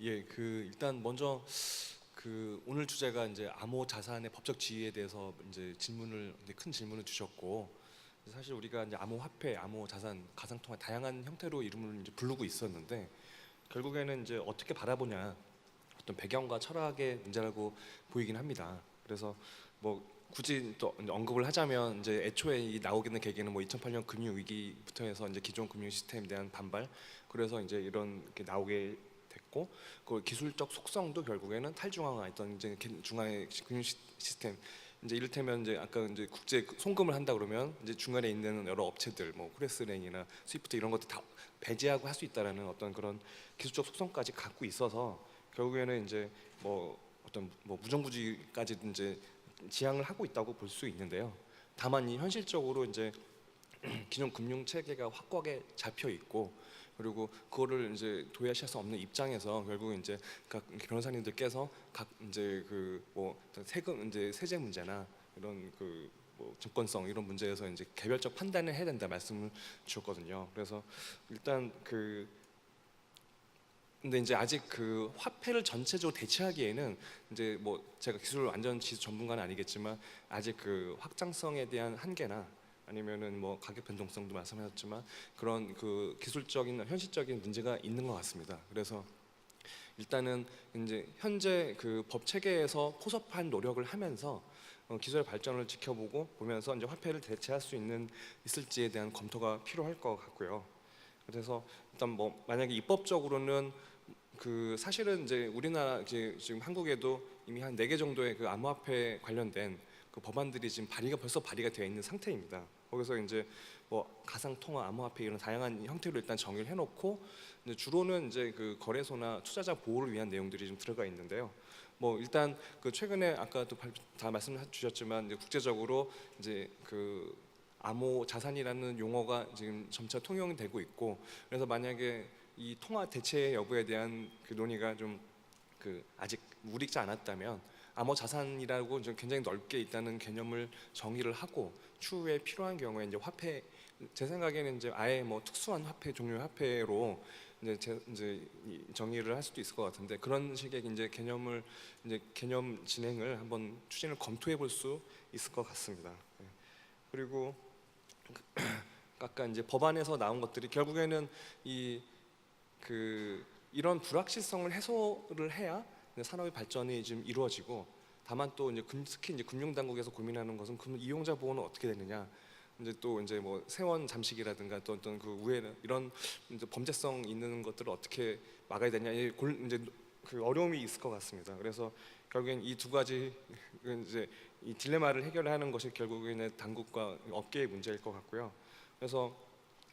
예, 일단 먼저 오늘 주제가 이제 암호 자산의 법적 지위에 대해서 이제 큰 질문을 주셨고 사실 우리가 이제 암호 화폐, 암호 자산, 가상통화 다양한 형태로 이름을 이제 부르고 있었는데 결국에는 이제 어떻게 바라보냐 어떤 배경과 철학의 문제라고 보이긴 합니다. 그래서 뭐 굳이 또 언급을 하자면 이제 애초에 이 나오게 된 계기는 뭐 2008년 금융 위기부터 해서 이제 기존 금융 시스템에 대한 반발 그래서 이제 이런 게 나오게 됐고 그 기술적 속성도 결국에는 탈중앙화했던 이제 중앙의 금융 시스템 이제 이를테면 이제 아까 이제 국제 송금을 한다 그러면 이제 중간에 있는 여러 업체들 뭐 후레스랭이나 스위프트 이런 것들 다 배제하고 할 수 있다라는 어떤 그런 기술적 속성까지 갖고 있어서 결국에는 이제 뭐 어떤 뭐 무정부주의까지 이제 지향을 하고 있다고 볼 수 있는데요. 다만 이 현실적으로 이제 기존 금융 체계가 확고하게 잡혀 있고 그리고 그거를 이제 도외시할 수 없는 입장에서 결국 이제 각 변호사님들께서 각 이제 그 뭐 세금 이제 세제 문제나 이런 그 뭐 증권성 이런 문제에서 이제 개별적 판단을 해야 된다 말씀을 주셨거든요. 그래서 일단 근데 이제 아직 그 화폐를 전체적으로 대체하기에는 이제 뭐 제가 기술 완전 지수 전문가는 아니겠지만 아직 그 확장성에 대한 한계나 아니면은 뭐 가격 변동성도 말씀하셨지만 그런 그 기술적인 현실적인 문제가 있는 것 같습니다. 그래서 일단은 이제 현재 그 법 체계에서 포섭한 노력을 하면서 기술의 발전을 지켜보고 보면서 이제 화폐를 대체할 수 있을지에 대한 검토가 필요할 것 같고요. 그래서 일단 뭐 만약에 입법적으로는 그 사실은 이제 우리나라 이제 지금 한국에도 이미 한 4개 정도의 그 암호화폐 관련된 그 법안들이 지금 벌써 발의가 되어 있는 상태입니다. 거기서 이제 뭐 가상통화, 암호화폐 이런 다양한 형태로 일단 정의를 해놓고 이제 주로는 이제 그 거래소나 투자자 보호를 위한 내용들이 좀 들어가 있는데요. 뭐 일단 그 최근에 아까도 다 말씀해 주셨지만 이제 국제적으로 이제 그 암호 자산이라는 용어가 지금 점차 통용이 되고 있고, 그래서 만약에 이 통화 대체 여부에 대한 그 논의가 좀 그 아직 무르익지 않았다면 암호 자산이라고 좀 굉장히 넓게 있다는 개념을 정의를 하고 추후에 필요한 경우에 이제 화폐, 제 생각에는 이제 아예 뭐 특수한 화폐 종류의 화폐로 이제 정의를 할 수도 있을 것 같은데, 그런 식의 이제 개념 진행을 한번 추진을 검토해 볼 수 있을 것 같습니다. 예. 그리고 아까 이제 법안에서 나온 것들이 결국에는 이런 불확실성을 해소를 해야 산업의 발전이 좀 이루어지고, 다만 또 이제 특히 이제 금융 당국에서 고민하는 것은 이용자 보호는 어떻게 되느냐, 이제 또 이제 뭐 세원 잠식이라든가 또 어떤 그 우회 이런 이제 범죄성 있는 것들을 어떻게 막아야 되냐, 이제 그 어려움이 있을 것 같습니다. 그래서 결국엔 이 두 가지 이제 이 딜레마를 해결하는 것이 결국에는 당국과 업계의 문제일 것 같고요. 그래서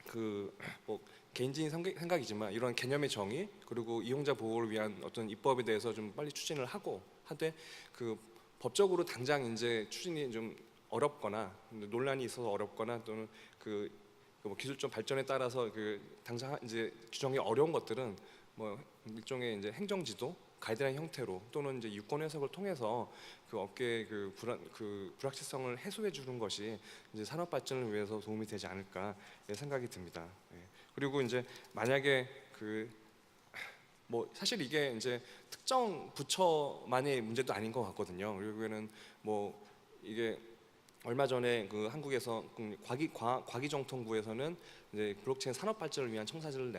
그 뭐 개인적인 생각이지만 이런 개념의 정의 그리고 이용자 보호를 위한 어떤 입법에 대해서 좀 빨리 추진을 하되 그 법적으로 당장 이제 추진이 좀 어렵거나 논란이 있어서 어렵거나 또는 뭐 기술적 발전에 따라서 그 당장 이제 규정이 어려운 것들은 뭐 일종의 이제 행정지도 가이드라인 형태로 또는 이제 유권 해석을 통해서 그 업계의 그 불확실성을 해소해 주는 것이 이제 산업 발전을 위해서 도움이 되지 않을까 생각이 듭니다. 예. 그리고 이제 만약에 뭐 사실 이게 이제 특정 부처만의 문제도 아닌 것 같거든요. 결국에는 뭐 이게 얼마 전에 그 한국에서 과기정통부에서는 이제 블록체인 산업 발전을 위한 청사진을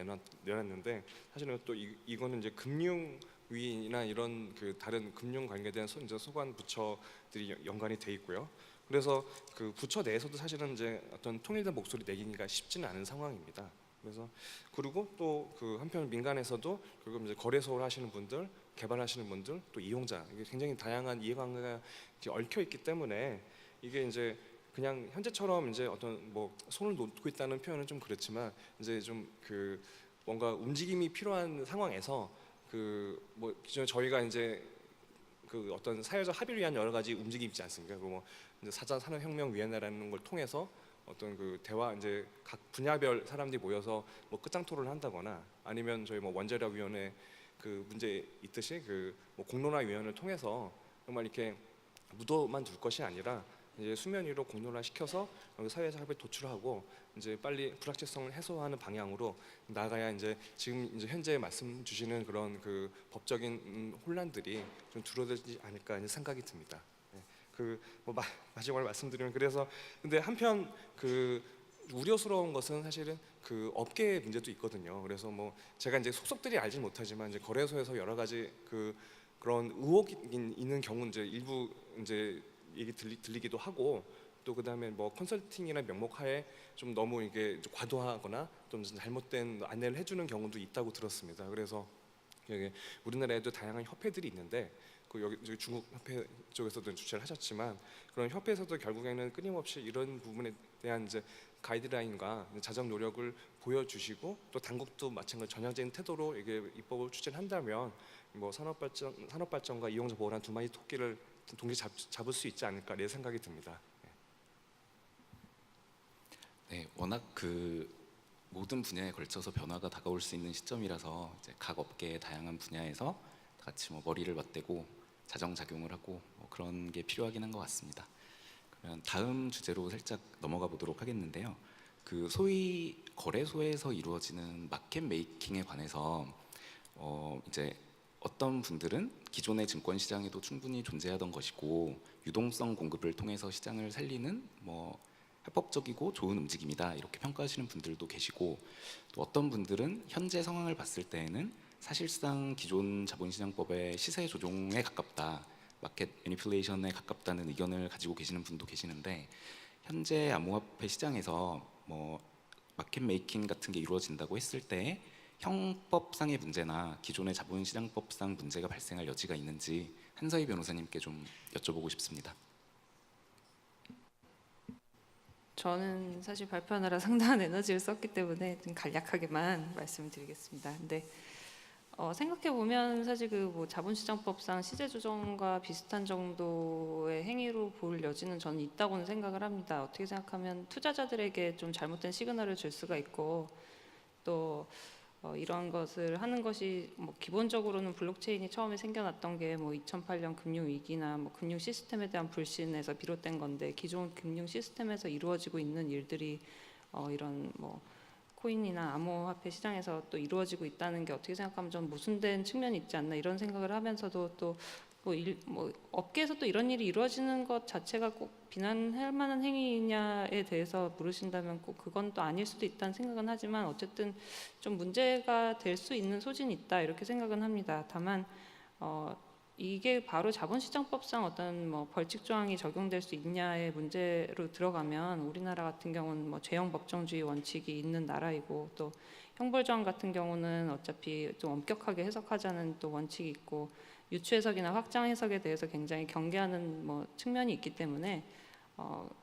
내놨는데, 사실은 또 이거는 이제 금융위나 이런 그 다른 금융 관계된 소관 부처들이 연관이 돼 있고요. 그래서 그 부처 내에서도 사실은 이제 어떤 통일된 목소리 내기가 쉽지는 않은 상황입니다. 그래서 그리고 또 그 한편 민간에서도 그리고 이제 거래소를 하시는 분들, 개발하시는 분들, 또 이용자, 이게 굉장히 다양한 이해관계가 얽혀 있기 때문에 이게 이제 그냥 현재처럼 이제 어떤 뭐 손을 놓고 있다는 표현은 좀 그렇지만 이제 좀 그 뭔가 움직임이 필요한 상황에서 그 뭐 기존에 저희가 이제 그 어떤 사회적 합의를 위한 여러 가지 움직임이 있지 않습니까? 뭐 이제 4차 산업혁명위원회라는 걸 통해서 어떤 그 대화, 이제 각 분야별 사람들이 모여서 뭐 끝장 토론을 한다거나, 아니면 저희 뭐 원자력위원회 그 문제 있듯이 그 뭐 공론화위원회를 통해서 정말 이렇게 묻어만 둘 것이 아니라 이제 수면 위로 공론화 시켜서 사회적 합의에 도출하고 이제 빨리 불확실성을 해소하는 방향으로 나가야 이제 지금 이제 현재 말씀 주시는 그런 그 법적인 혼란들이 좀 줄어들지 않을까 이제 생각이 듭니다. 뭐 마지막으로 말씀드리면, 그래서 근데 한편 그 우려스러운 것은 사실은 그 업계의 문제도 있거든요. 그래서 뭐 제가 이제 속속들이 알지 못하지만 이제 거래소에서 여러 가지 그런 의혹이 있는 경우 이제 일부 이제 얘기 들리기도 하고, 또 그다음에 뭐 컨설팅이나 명목하에 좀 너무 이게 과도하거나 좀 잘못된 안내를 해주는 경우도 있다고 들었습니다. 그래서 여기 우리나라에도 다양한 협회들이 있는데 여기 중국 협회 쪽에서도 주최를 하셨지만, 그런 협회에서도 결국에는 끊임없이 이런 부분에 대한 이제 가이드라인과 자정 노력을 보여주시고, 또 당국도 마찬가지 전향적인 태도로 이게 입법을 추진한다면 뭐 산업 발전과 이용자 보호라는 두 마리 토끼를 동시에 잡을 수 있지 않을까 내 생각이 듭니다. 네, 워낙 그 모든 분야에 걸쳐서 변화가 다가올 수 있는 시점이라서 이제 각 업계의 다양한 분야에서 다 같이 뭐 머리를 맞대고 자정작용을 하고 뭐 그런 게 필요하긴 한 것 같습니다. 그러면 다음 주제로 살짝 넘어가 보도록 하겠는데요. 그 소위 거래소에서 이루어지는 마켓 메이킹에 관해서 이제 어떤 분들은 기존의 증권 시장에도 충분히 존재하던 것이고 유동성 공급을 통해서 시장을 살리는 뭐 합법적이고 좋은 움직임이다 이렇게 평가하시는 분들도 계시고, 또 어떤 분들은 현재 상황을 봤을 때에는 사실상 기존 자본시장법의 시세 조종에 가깝다, 마켓 매니플레이션에 가깝다는 의견을 가지고 계시는 분도 계시는데, 현재 암호화폐 시장에서 뭐 마켓 메이킹 같은 게 이루어진다고 했을 때 형법상의 문제나 기존의 자본시장법상 문제가 발생할 여지가 있는지 한서희 변호사님께 좀 여쭤보고 싶습니다. 저는 사실 발표하느라 상당한 에너지를 썼기 때문에 좀 간략하게만 말씀을 드리겠습니다. 근데 생각해 보면 사실 그 뭐 자본시장법상 시세 조정과 비슷한 정도의 행위로 볼 여지는 저는 있다고는 생각을 합니다. 어떻게 생각하면 투자자들에게 좀 잘못된 시그널을 줄 수가 있고 또 이런 것을 하는 것이 뭐 기본적으로는 블록체인이 처음에 생겨났던 게 뭐 2008년 금융 위기나 뭐 금융 시스템에 대한 불신에서 비롯된 건데 기존 금융 시스템에서 이루어지고 있는 일들이 이런 뭐 코인이나 암호화폐 시장에서 또 이루어지고 있다는 게 어떻게 생각하면 좀 모순된 측면이 있지 않나 이런 생각을 하면서도 또 뭐 업계에서 또 이런 일이 이루어지는 것 자체가 꼭 비난할 만한 행위냐에 대해서 물으신다면 꼭 그건 또 아닐 수도 있다는 생각은 하지만 어쨌든 좀 문제가 될 수 있는 소진이 있다 이렇게 생각은 합니다. 다만 이게 바로 자본시장법상 어떤 뭐 벌칙 조항이 적용될 수 있냐의 문제로 들어가면 우리나라 같은 경우는 뭐 죄형 법정주의 원칙이 있는 나라이고 또 형벌 조항 같은 경우는 어차피 좀 엄격하게 해석하자는 또 원칙이 있고 유추 해석이나 확장 해석에 대해서 굉장히 경계하는 뭐 측면이 있기 때문에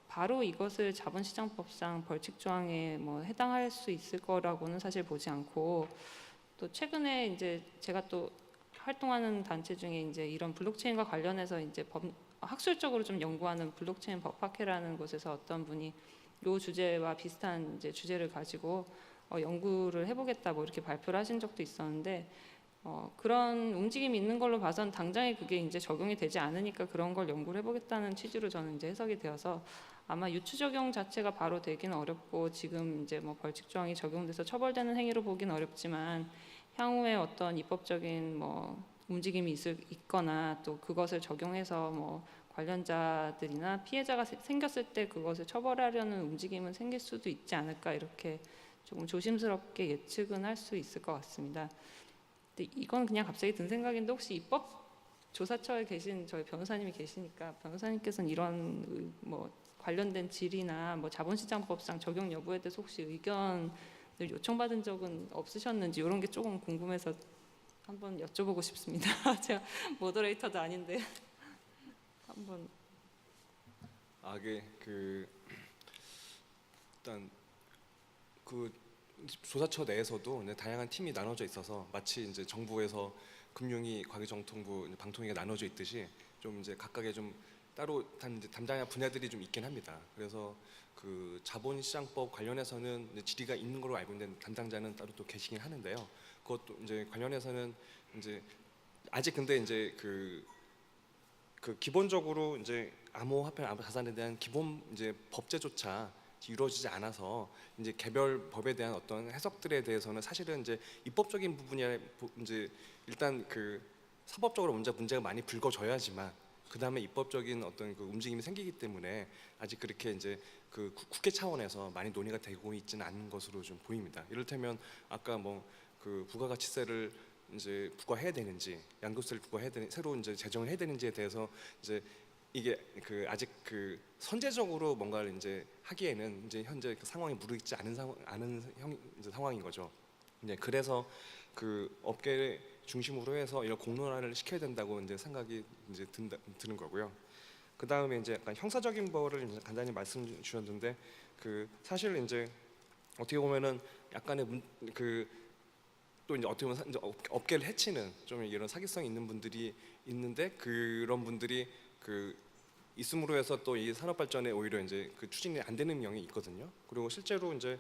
바로 이것을 자본시장법상 벌칙 조항에 뭐 해당할 수 있을 거라고는 사실 보지 않고 또 최근에 이제 제가 또 활동하는 단체 중에 이제 이런 블록체인과 관련해서 이제 학술적으로 좀 연구하는 블록체인 법학회라는 곳에서 어떤 분이 이 주제와 비슷한 이제 주제를 가지고 연구를 해보겠다 뭐 이렇게 발표를 하신 적도 있었는데 그런 움직임이 있는 걸로 봐선 당장에 그게 이제 적용이 되지 않으니까 그런 걸 연구를 해보겠다는 취지로 저는 이제 해석이 되어서 아마 유추 적용 자체가 바로 되기는 어렵고 지금 이제 뭐 벌칙 조항이 적용돼서 처벌되는 행위로 보기는 어렵지만 향후에 어떤 입법적인 뭐 움직임이 있거나 또 그것을 적용해서 뭐 관련자들이나 피해자가 생겼을 때 그것을 처벌하려는 움직임은 생길 수도 있지 않을까 이렇게 조금 조심스럽게 예측은 할 수 있을 것 같습니다. 근데 이건 그냥 갑자기 든 생각인데 혹시 입법조사처에 계신 저희 변호사님이 계시니까 변호사님께서는 이런 뭐 관련된 질의나 뭐 자본시장법상 적용 여부에 대해서 혹시 의견을 요청받은 적은 없으셨는지 이런 게 조금 궁금해서 한번 여쭤보고 싶습니다. 제가 모더레이터도 아닌데 한번. 이게 일단 조사처 내에서도 다양한 팀이 나눠져 있어서 마치 이제 정부에서 금융위, 과기정통부, 방통위가 나눠져 있듯이 좀 이제 각각의 좀 따로 담당한 분야들이 좀 있긴 합니다. 그래서 그 자본시장법 관련해서는 이제 질의가 있는 걸로 알고 있는데 담당자는 따로 또 계시긴 하는데요. 그것도 이제 관련해서는 이제 아직 근데 이제 그 기본적으로 이제 암호화폐, 암호자산에 대한 기본 이제 법제조차 이루어지지 않아서 이제 개별 법에 대한 어떤 해석들에 대해서는 사실은 이제 입법적인 부분이 이제 일단 그 사법적으로 문제가 많이 불거져야지만 그 다음에 입법적인 어떤 그 움직임이 생기기 때문에 아직 그렇게 이제 그 국회 차원에서 많이 논의가 되고 있지는 않은 것으로 좀 보입니다. 이를테면 아까 뭐 그 부가가치세를 이제 부과해야 되는지 양도세를 부과해야 되는 새로 이제 제정을 해야 되는지에 대해서 이제 이게 그 아직 그 선제적으로 뭔가를 이제 하기에는 이제 현재 그 상황이 무르익지 않은 상황인 거죠. 이제 그래서 그 업계 중심으로 해서 이런 공론화를 시켜야 된다고 이제 생각이 이제 드는 거고요. 그 다음에 이제 약간 형사적인 거를 이제 간단히 말씀 주셨는데 그 사실 이제 어떻게 보면은 약간의 또 이제 어떻게 보면 이제 업계를 해치는 좀 이런 사기성이 있는 분들이 있는데 그런 분들이 그 있음으로 해서 또 이 산업 발전에 오히려 이제 그 추진이 안 되는 경향이 있거든요. 그리고 실제로 이제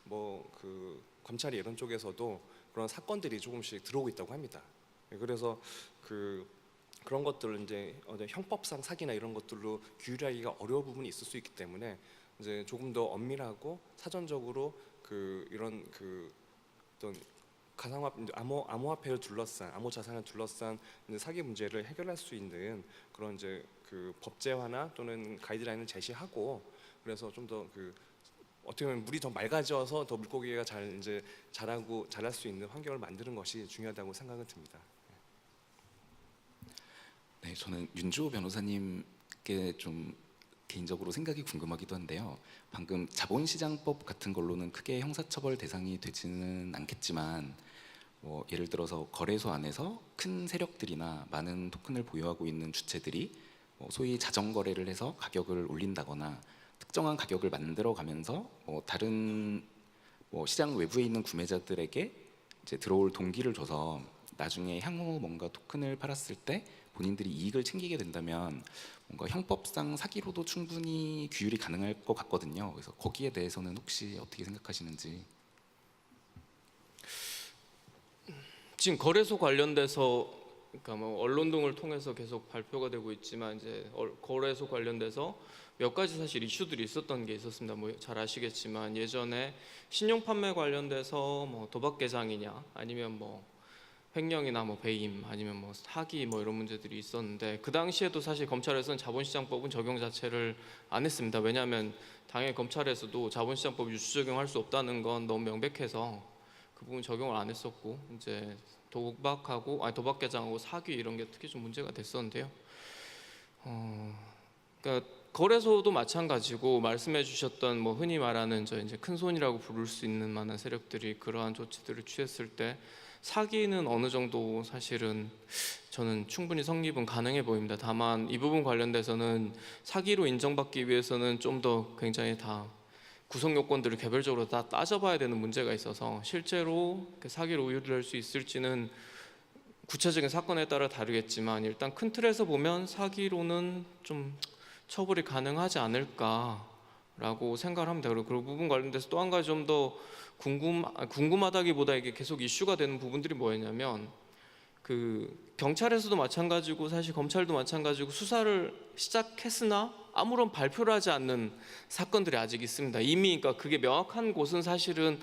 뭐 그 검찰이 이런 쪽에서도 그런 사건들이 조금씩 들어오고 있다고 합니다. 그래서 그런 것들을 이제 형법상 사기나 이런 것들로 규율하기가 어려운 부분이 있을 수 있기 때문에 이제 조금 더 엄밀하고 사전적으로 이런 어떤 암호화폐를 둘러싼 암호자산을 둘러싼 이제 사기 문제를 해결할 수 있는 그런 이제 그 법제화나 또는 가이드라인을 제시하고 그래서 좀 더 어떻게 보면 물이 더 맑아져서 더 물고기가 자랄 수 있는 환경을 만드는 것이 중요하다고 생각은 듭니다. 네, 저는 윤주호 변호사님께 좀 개인적으로 생각이 궁금하기도 한데요. 방금 자본시장법 같은 걸로는 크게 형사처벌 대상이 되지는 않겠지만 뭐 예를 들어서 거래소 안에서 큰 세력들이나 많은 토큰을 보유하고 있는 주체들이 소위 자정거래를 해서 가격을 올린다거나 특정한 가격을 만들어가면서 다른 시장 외부에 있는 구매자들에게 이제 들어올 동기를 줘서 나중에 향후 뭔가 토큰을 팔았을 때 본인들이 이익을 챙기게 된다면 뭔가 형법상 사기로도 충분히 규율이 가능할 것 같거든요. 그래서 거기에 대해서는 혹시 어떻게 생각하시는지. 지금 거래소 관련돼서 그러니까 뭐 언론 등을 통해서 계속 발표가 되고 있지만 이제 거래소 관련돼서 몇 가지 사실 이슈들이 있었던 게 있었습니다. 뭐 잘 아시겠지만 예전에 신용 판매 관련돼서 뭐 도박 계장이냐 아니면 뭐 횡령이나 뭐 배임 아니면 뭐 사기 뭐 이런 문제들이 있었는데 그 당시에도 사실 검찰에서는 자본시장법은 적용 자체를 안 했습니다. 왜냐하면 당연히 검찰에서도 자본시장법 유추 적용할 수 없다는 건 너무 명백해서 그 부분 적용을 안 했었고 이제 도박 계장하고 사기 이런 게 특히 좀 문제가 됐었는데요. 그러니까 거래소도 마찬가지고 말씀해주셨던 뭐 흔히 말하는 저 이제 큰 손이라고 부를 수 있는 만한 세력들이 그러한 조치들을 취했을 때 사기는 어느 정도 사실은 저는 충분히 성립은 가능해 보입니다. 다만 이 부분 관련돼서는 사기로 인정받기 위해서는 좀 더 굉장히 다 구성 요건들을 개별적으로 다 따져봐야 되는 문제가 있어서 실제로 사기로 우유를 수 있을지는 구체적인 사건에 따라 다르겠지만 일단 큰 틀에서 보면 사기로는 좀 처벌이 가능하지 않을까라고 생각을 합니다. 그리고 그 부분 관련돼서 또 한 가지 좀 더 궁금하다기보다 이게 계속 이슈가 되는 부분들이 뭐였냐면 그 경찰에서도 마찬가지고 사실 검찰도 마찬가지고 수사를 시작했으나 아무런 발표를 하지 않는 사건들이 아직 있습니다. 이미 그러니까 그게 명확한 곳은 사실은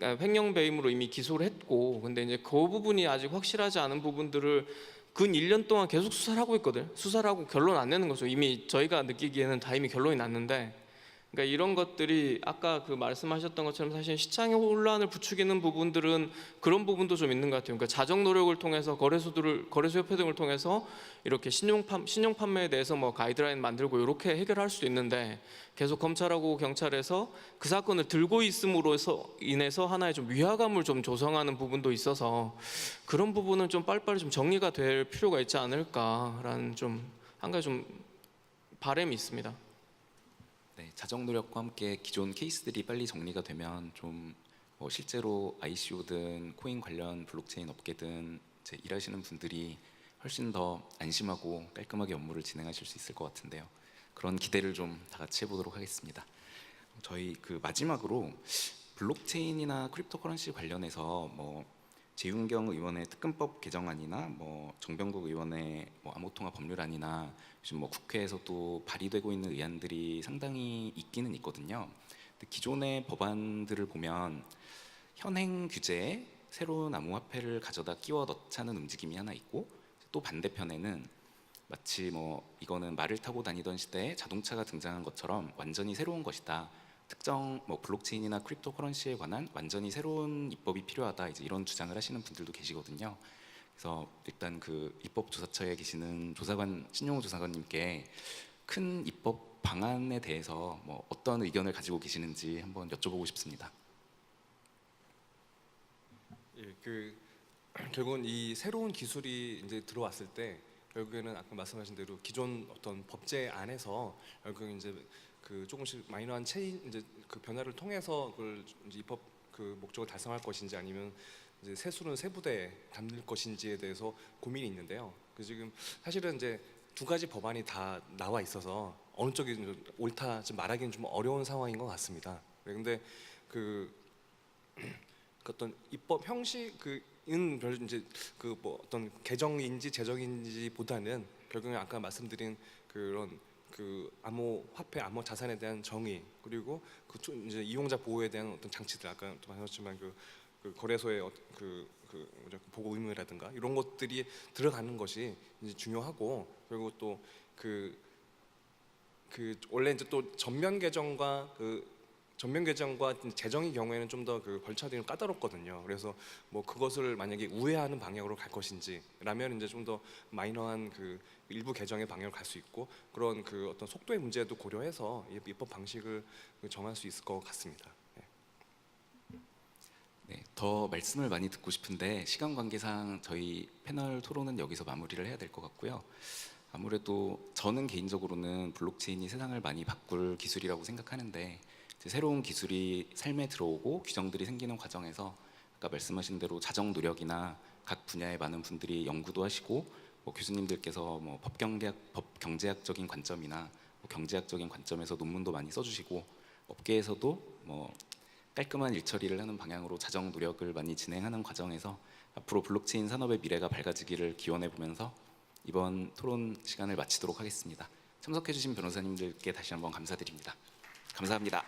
횡령 배임으로 이미 기소를 했고 근데 이제 그 부분이 아직 확실하지 않은 부분들을 근 1년 동안 계속 수사를 하고 있거든요. 수사를 하고 결론 안 내는 거죠. 이미 저희가 느끼기에는 다 이미 결론이 났는데 그러니까 이런 것들이 아까 그 말씀하셨던 것처럼 사실 시장의 혼란을 부추기는 부분들은 그런 부분도 좀 있는 것 같아요. 그러니까 자정 노력을 통해서 거래소 협회 등을 통해서 이렇게 신용 판매에 대해서 뭐 가이드라인 만들고 이렇게 해결할 수도 있는데 계속 검찰하고 경찰에서 그 사건을 들고 있음으로 인해서 하나의 좀 위화감을 좀 조성하는 부분도 있어서 그런 부분은 좀 빨리빨리 좀 정리가 될 필요가 있지 않을까라는 좀 한 가지 좀 바람이 있습니다. 네, 자정 노력과 함께 기존 케이스들이 빨리 정리가 되면 좀 실제로 ICO든 코인 관련 블록체인 업계든 이제 일하시는 분들이 훨씬 더 안심하고 깔끔하게 업무를 진행하실 수 있을 것 같은데요. 그런 기대를 좀 다 같이 해보도록 하겠습니다. 저희 그 마지막으로 블록체인이나 크립토커런시 관련해서 뭐 재윤경 의원의 특검법 개정안이나 뭐 정병국 의원의 뭐 암호통화 법률안이나 요즘 뭐 국회에서도 발의되고 있는 의안들이 상당히 있기는 있거든요. 근데 기존의 법안들을 보면 현행 규제에 새로운 암호화폐를 가져다 끼워 넣자는 움직임이 하나 있고 또 반대편에는 마치 뭐 이거는 말을 타고 다니던 시대에 자동차가 등장한 것처럼 완전히 새로운 것이다. 특정 뭐 블록체인이나 크립토커런시에 관한 완전히 새로운 입법이 필요하다. 이제 이런 주장을 하시는 분들도 계시거든요. 그래서 일단 그 입법조사처에 계시는 조사관 신용호 조사관님께 큰 입법 방안에 대해서 뭐 어떤 의견을 가지고 계시는지 한번 여쭤보고 싶습니다. 예, 결국은 이 새로운 기술이 이제 들어왔을 때 결국에는 아까 말씀하신 대로 기존 어떤 법제 안에서 결국은 이제 그 조금씩 마이너한 이제 그 변화를 통해서 그걸 이제 입법 그 목적을 달성할 것인지 아니면 이제 세수는 세부대에 담을 것인지에 대해서 고민이 있는데요. 그 지금 사실은 이제 두 가지 법안이 다 나와 있어서 어느 쪽이 좀 옳다 지금 말하기는 좀 어려운 상황인 것 같습니다. 그런데 그 어떤 입법 형식은 별 이제 그 뭐 어떤 개정인지 제정인지보다는 결국에 아까 말씀드린 그런 그 암호 화폐, 암호 자산에 대한 정의 그리고 그 이제 이용자 보호에 대한 어떤 장치들 아까 또 말씀하셨지만 그 거래소의 보고 의무라든가 이런 것들이 들어가는 것이 이제 중요하고 그리고 또 그 원래 이제 또 전면 개정과 그 전면 개정과 재정의 경우에는 좀 더 그 절차들이 까다롭거든요. 그래서 뭐 그것을 만약에 우회하는 방향으로 갈 것인지라면 이제 좀 더 마이너한 그 일부 개정의 방향을 갈 수 있고 그런 그 어떤 속도의 문제도 고려해서 입법 방식을 정할 수 있을 것 같습니다. 네, 더 말씀을 많이 듣고 싶은데 시간 관계상 저희 패널 토론은 여기서 마무리를 해야 될 것 같고요. 아무래도 저는 개인적으로는 블록체인이 세상을 많이 바꿀 기술이라고 생각하는데 이제 새로운 기술이 삶에 들어오고 규정들이 생기는 과정에서 아까 말씀하신 대로 자정 노력이나 각 분야의 많은 분들이 연구도 하시고 뭐 교수님들께서 뭐 법 경제학적인 관점이나 뭐 경제학적인 관점에서 논문도 많이 써주시고 업계에서도 뭐 깔끔한 일처리를 하는 방향으로 자정 노력을 많이 진행하는 과정에서 앞으로 블록체인 산업의 미래가 밝아지기를 기원해 보면서 이번 토론 시간을 마치도록 하겠습니다. 참석해 주신 변호사님들께 다시 한번 감사드립니다. 감사합니다.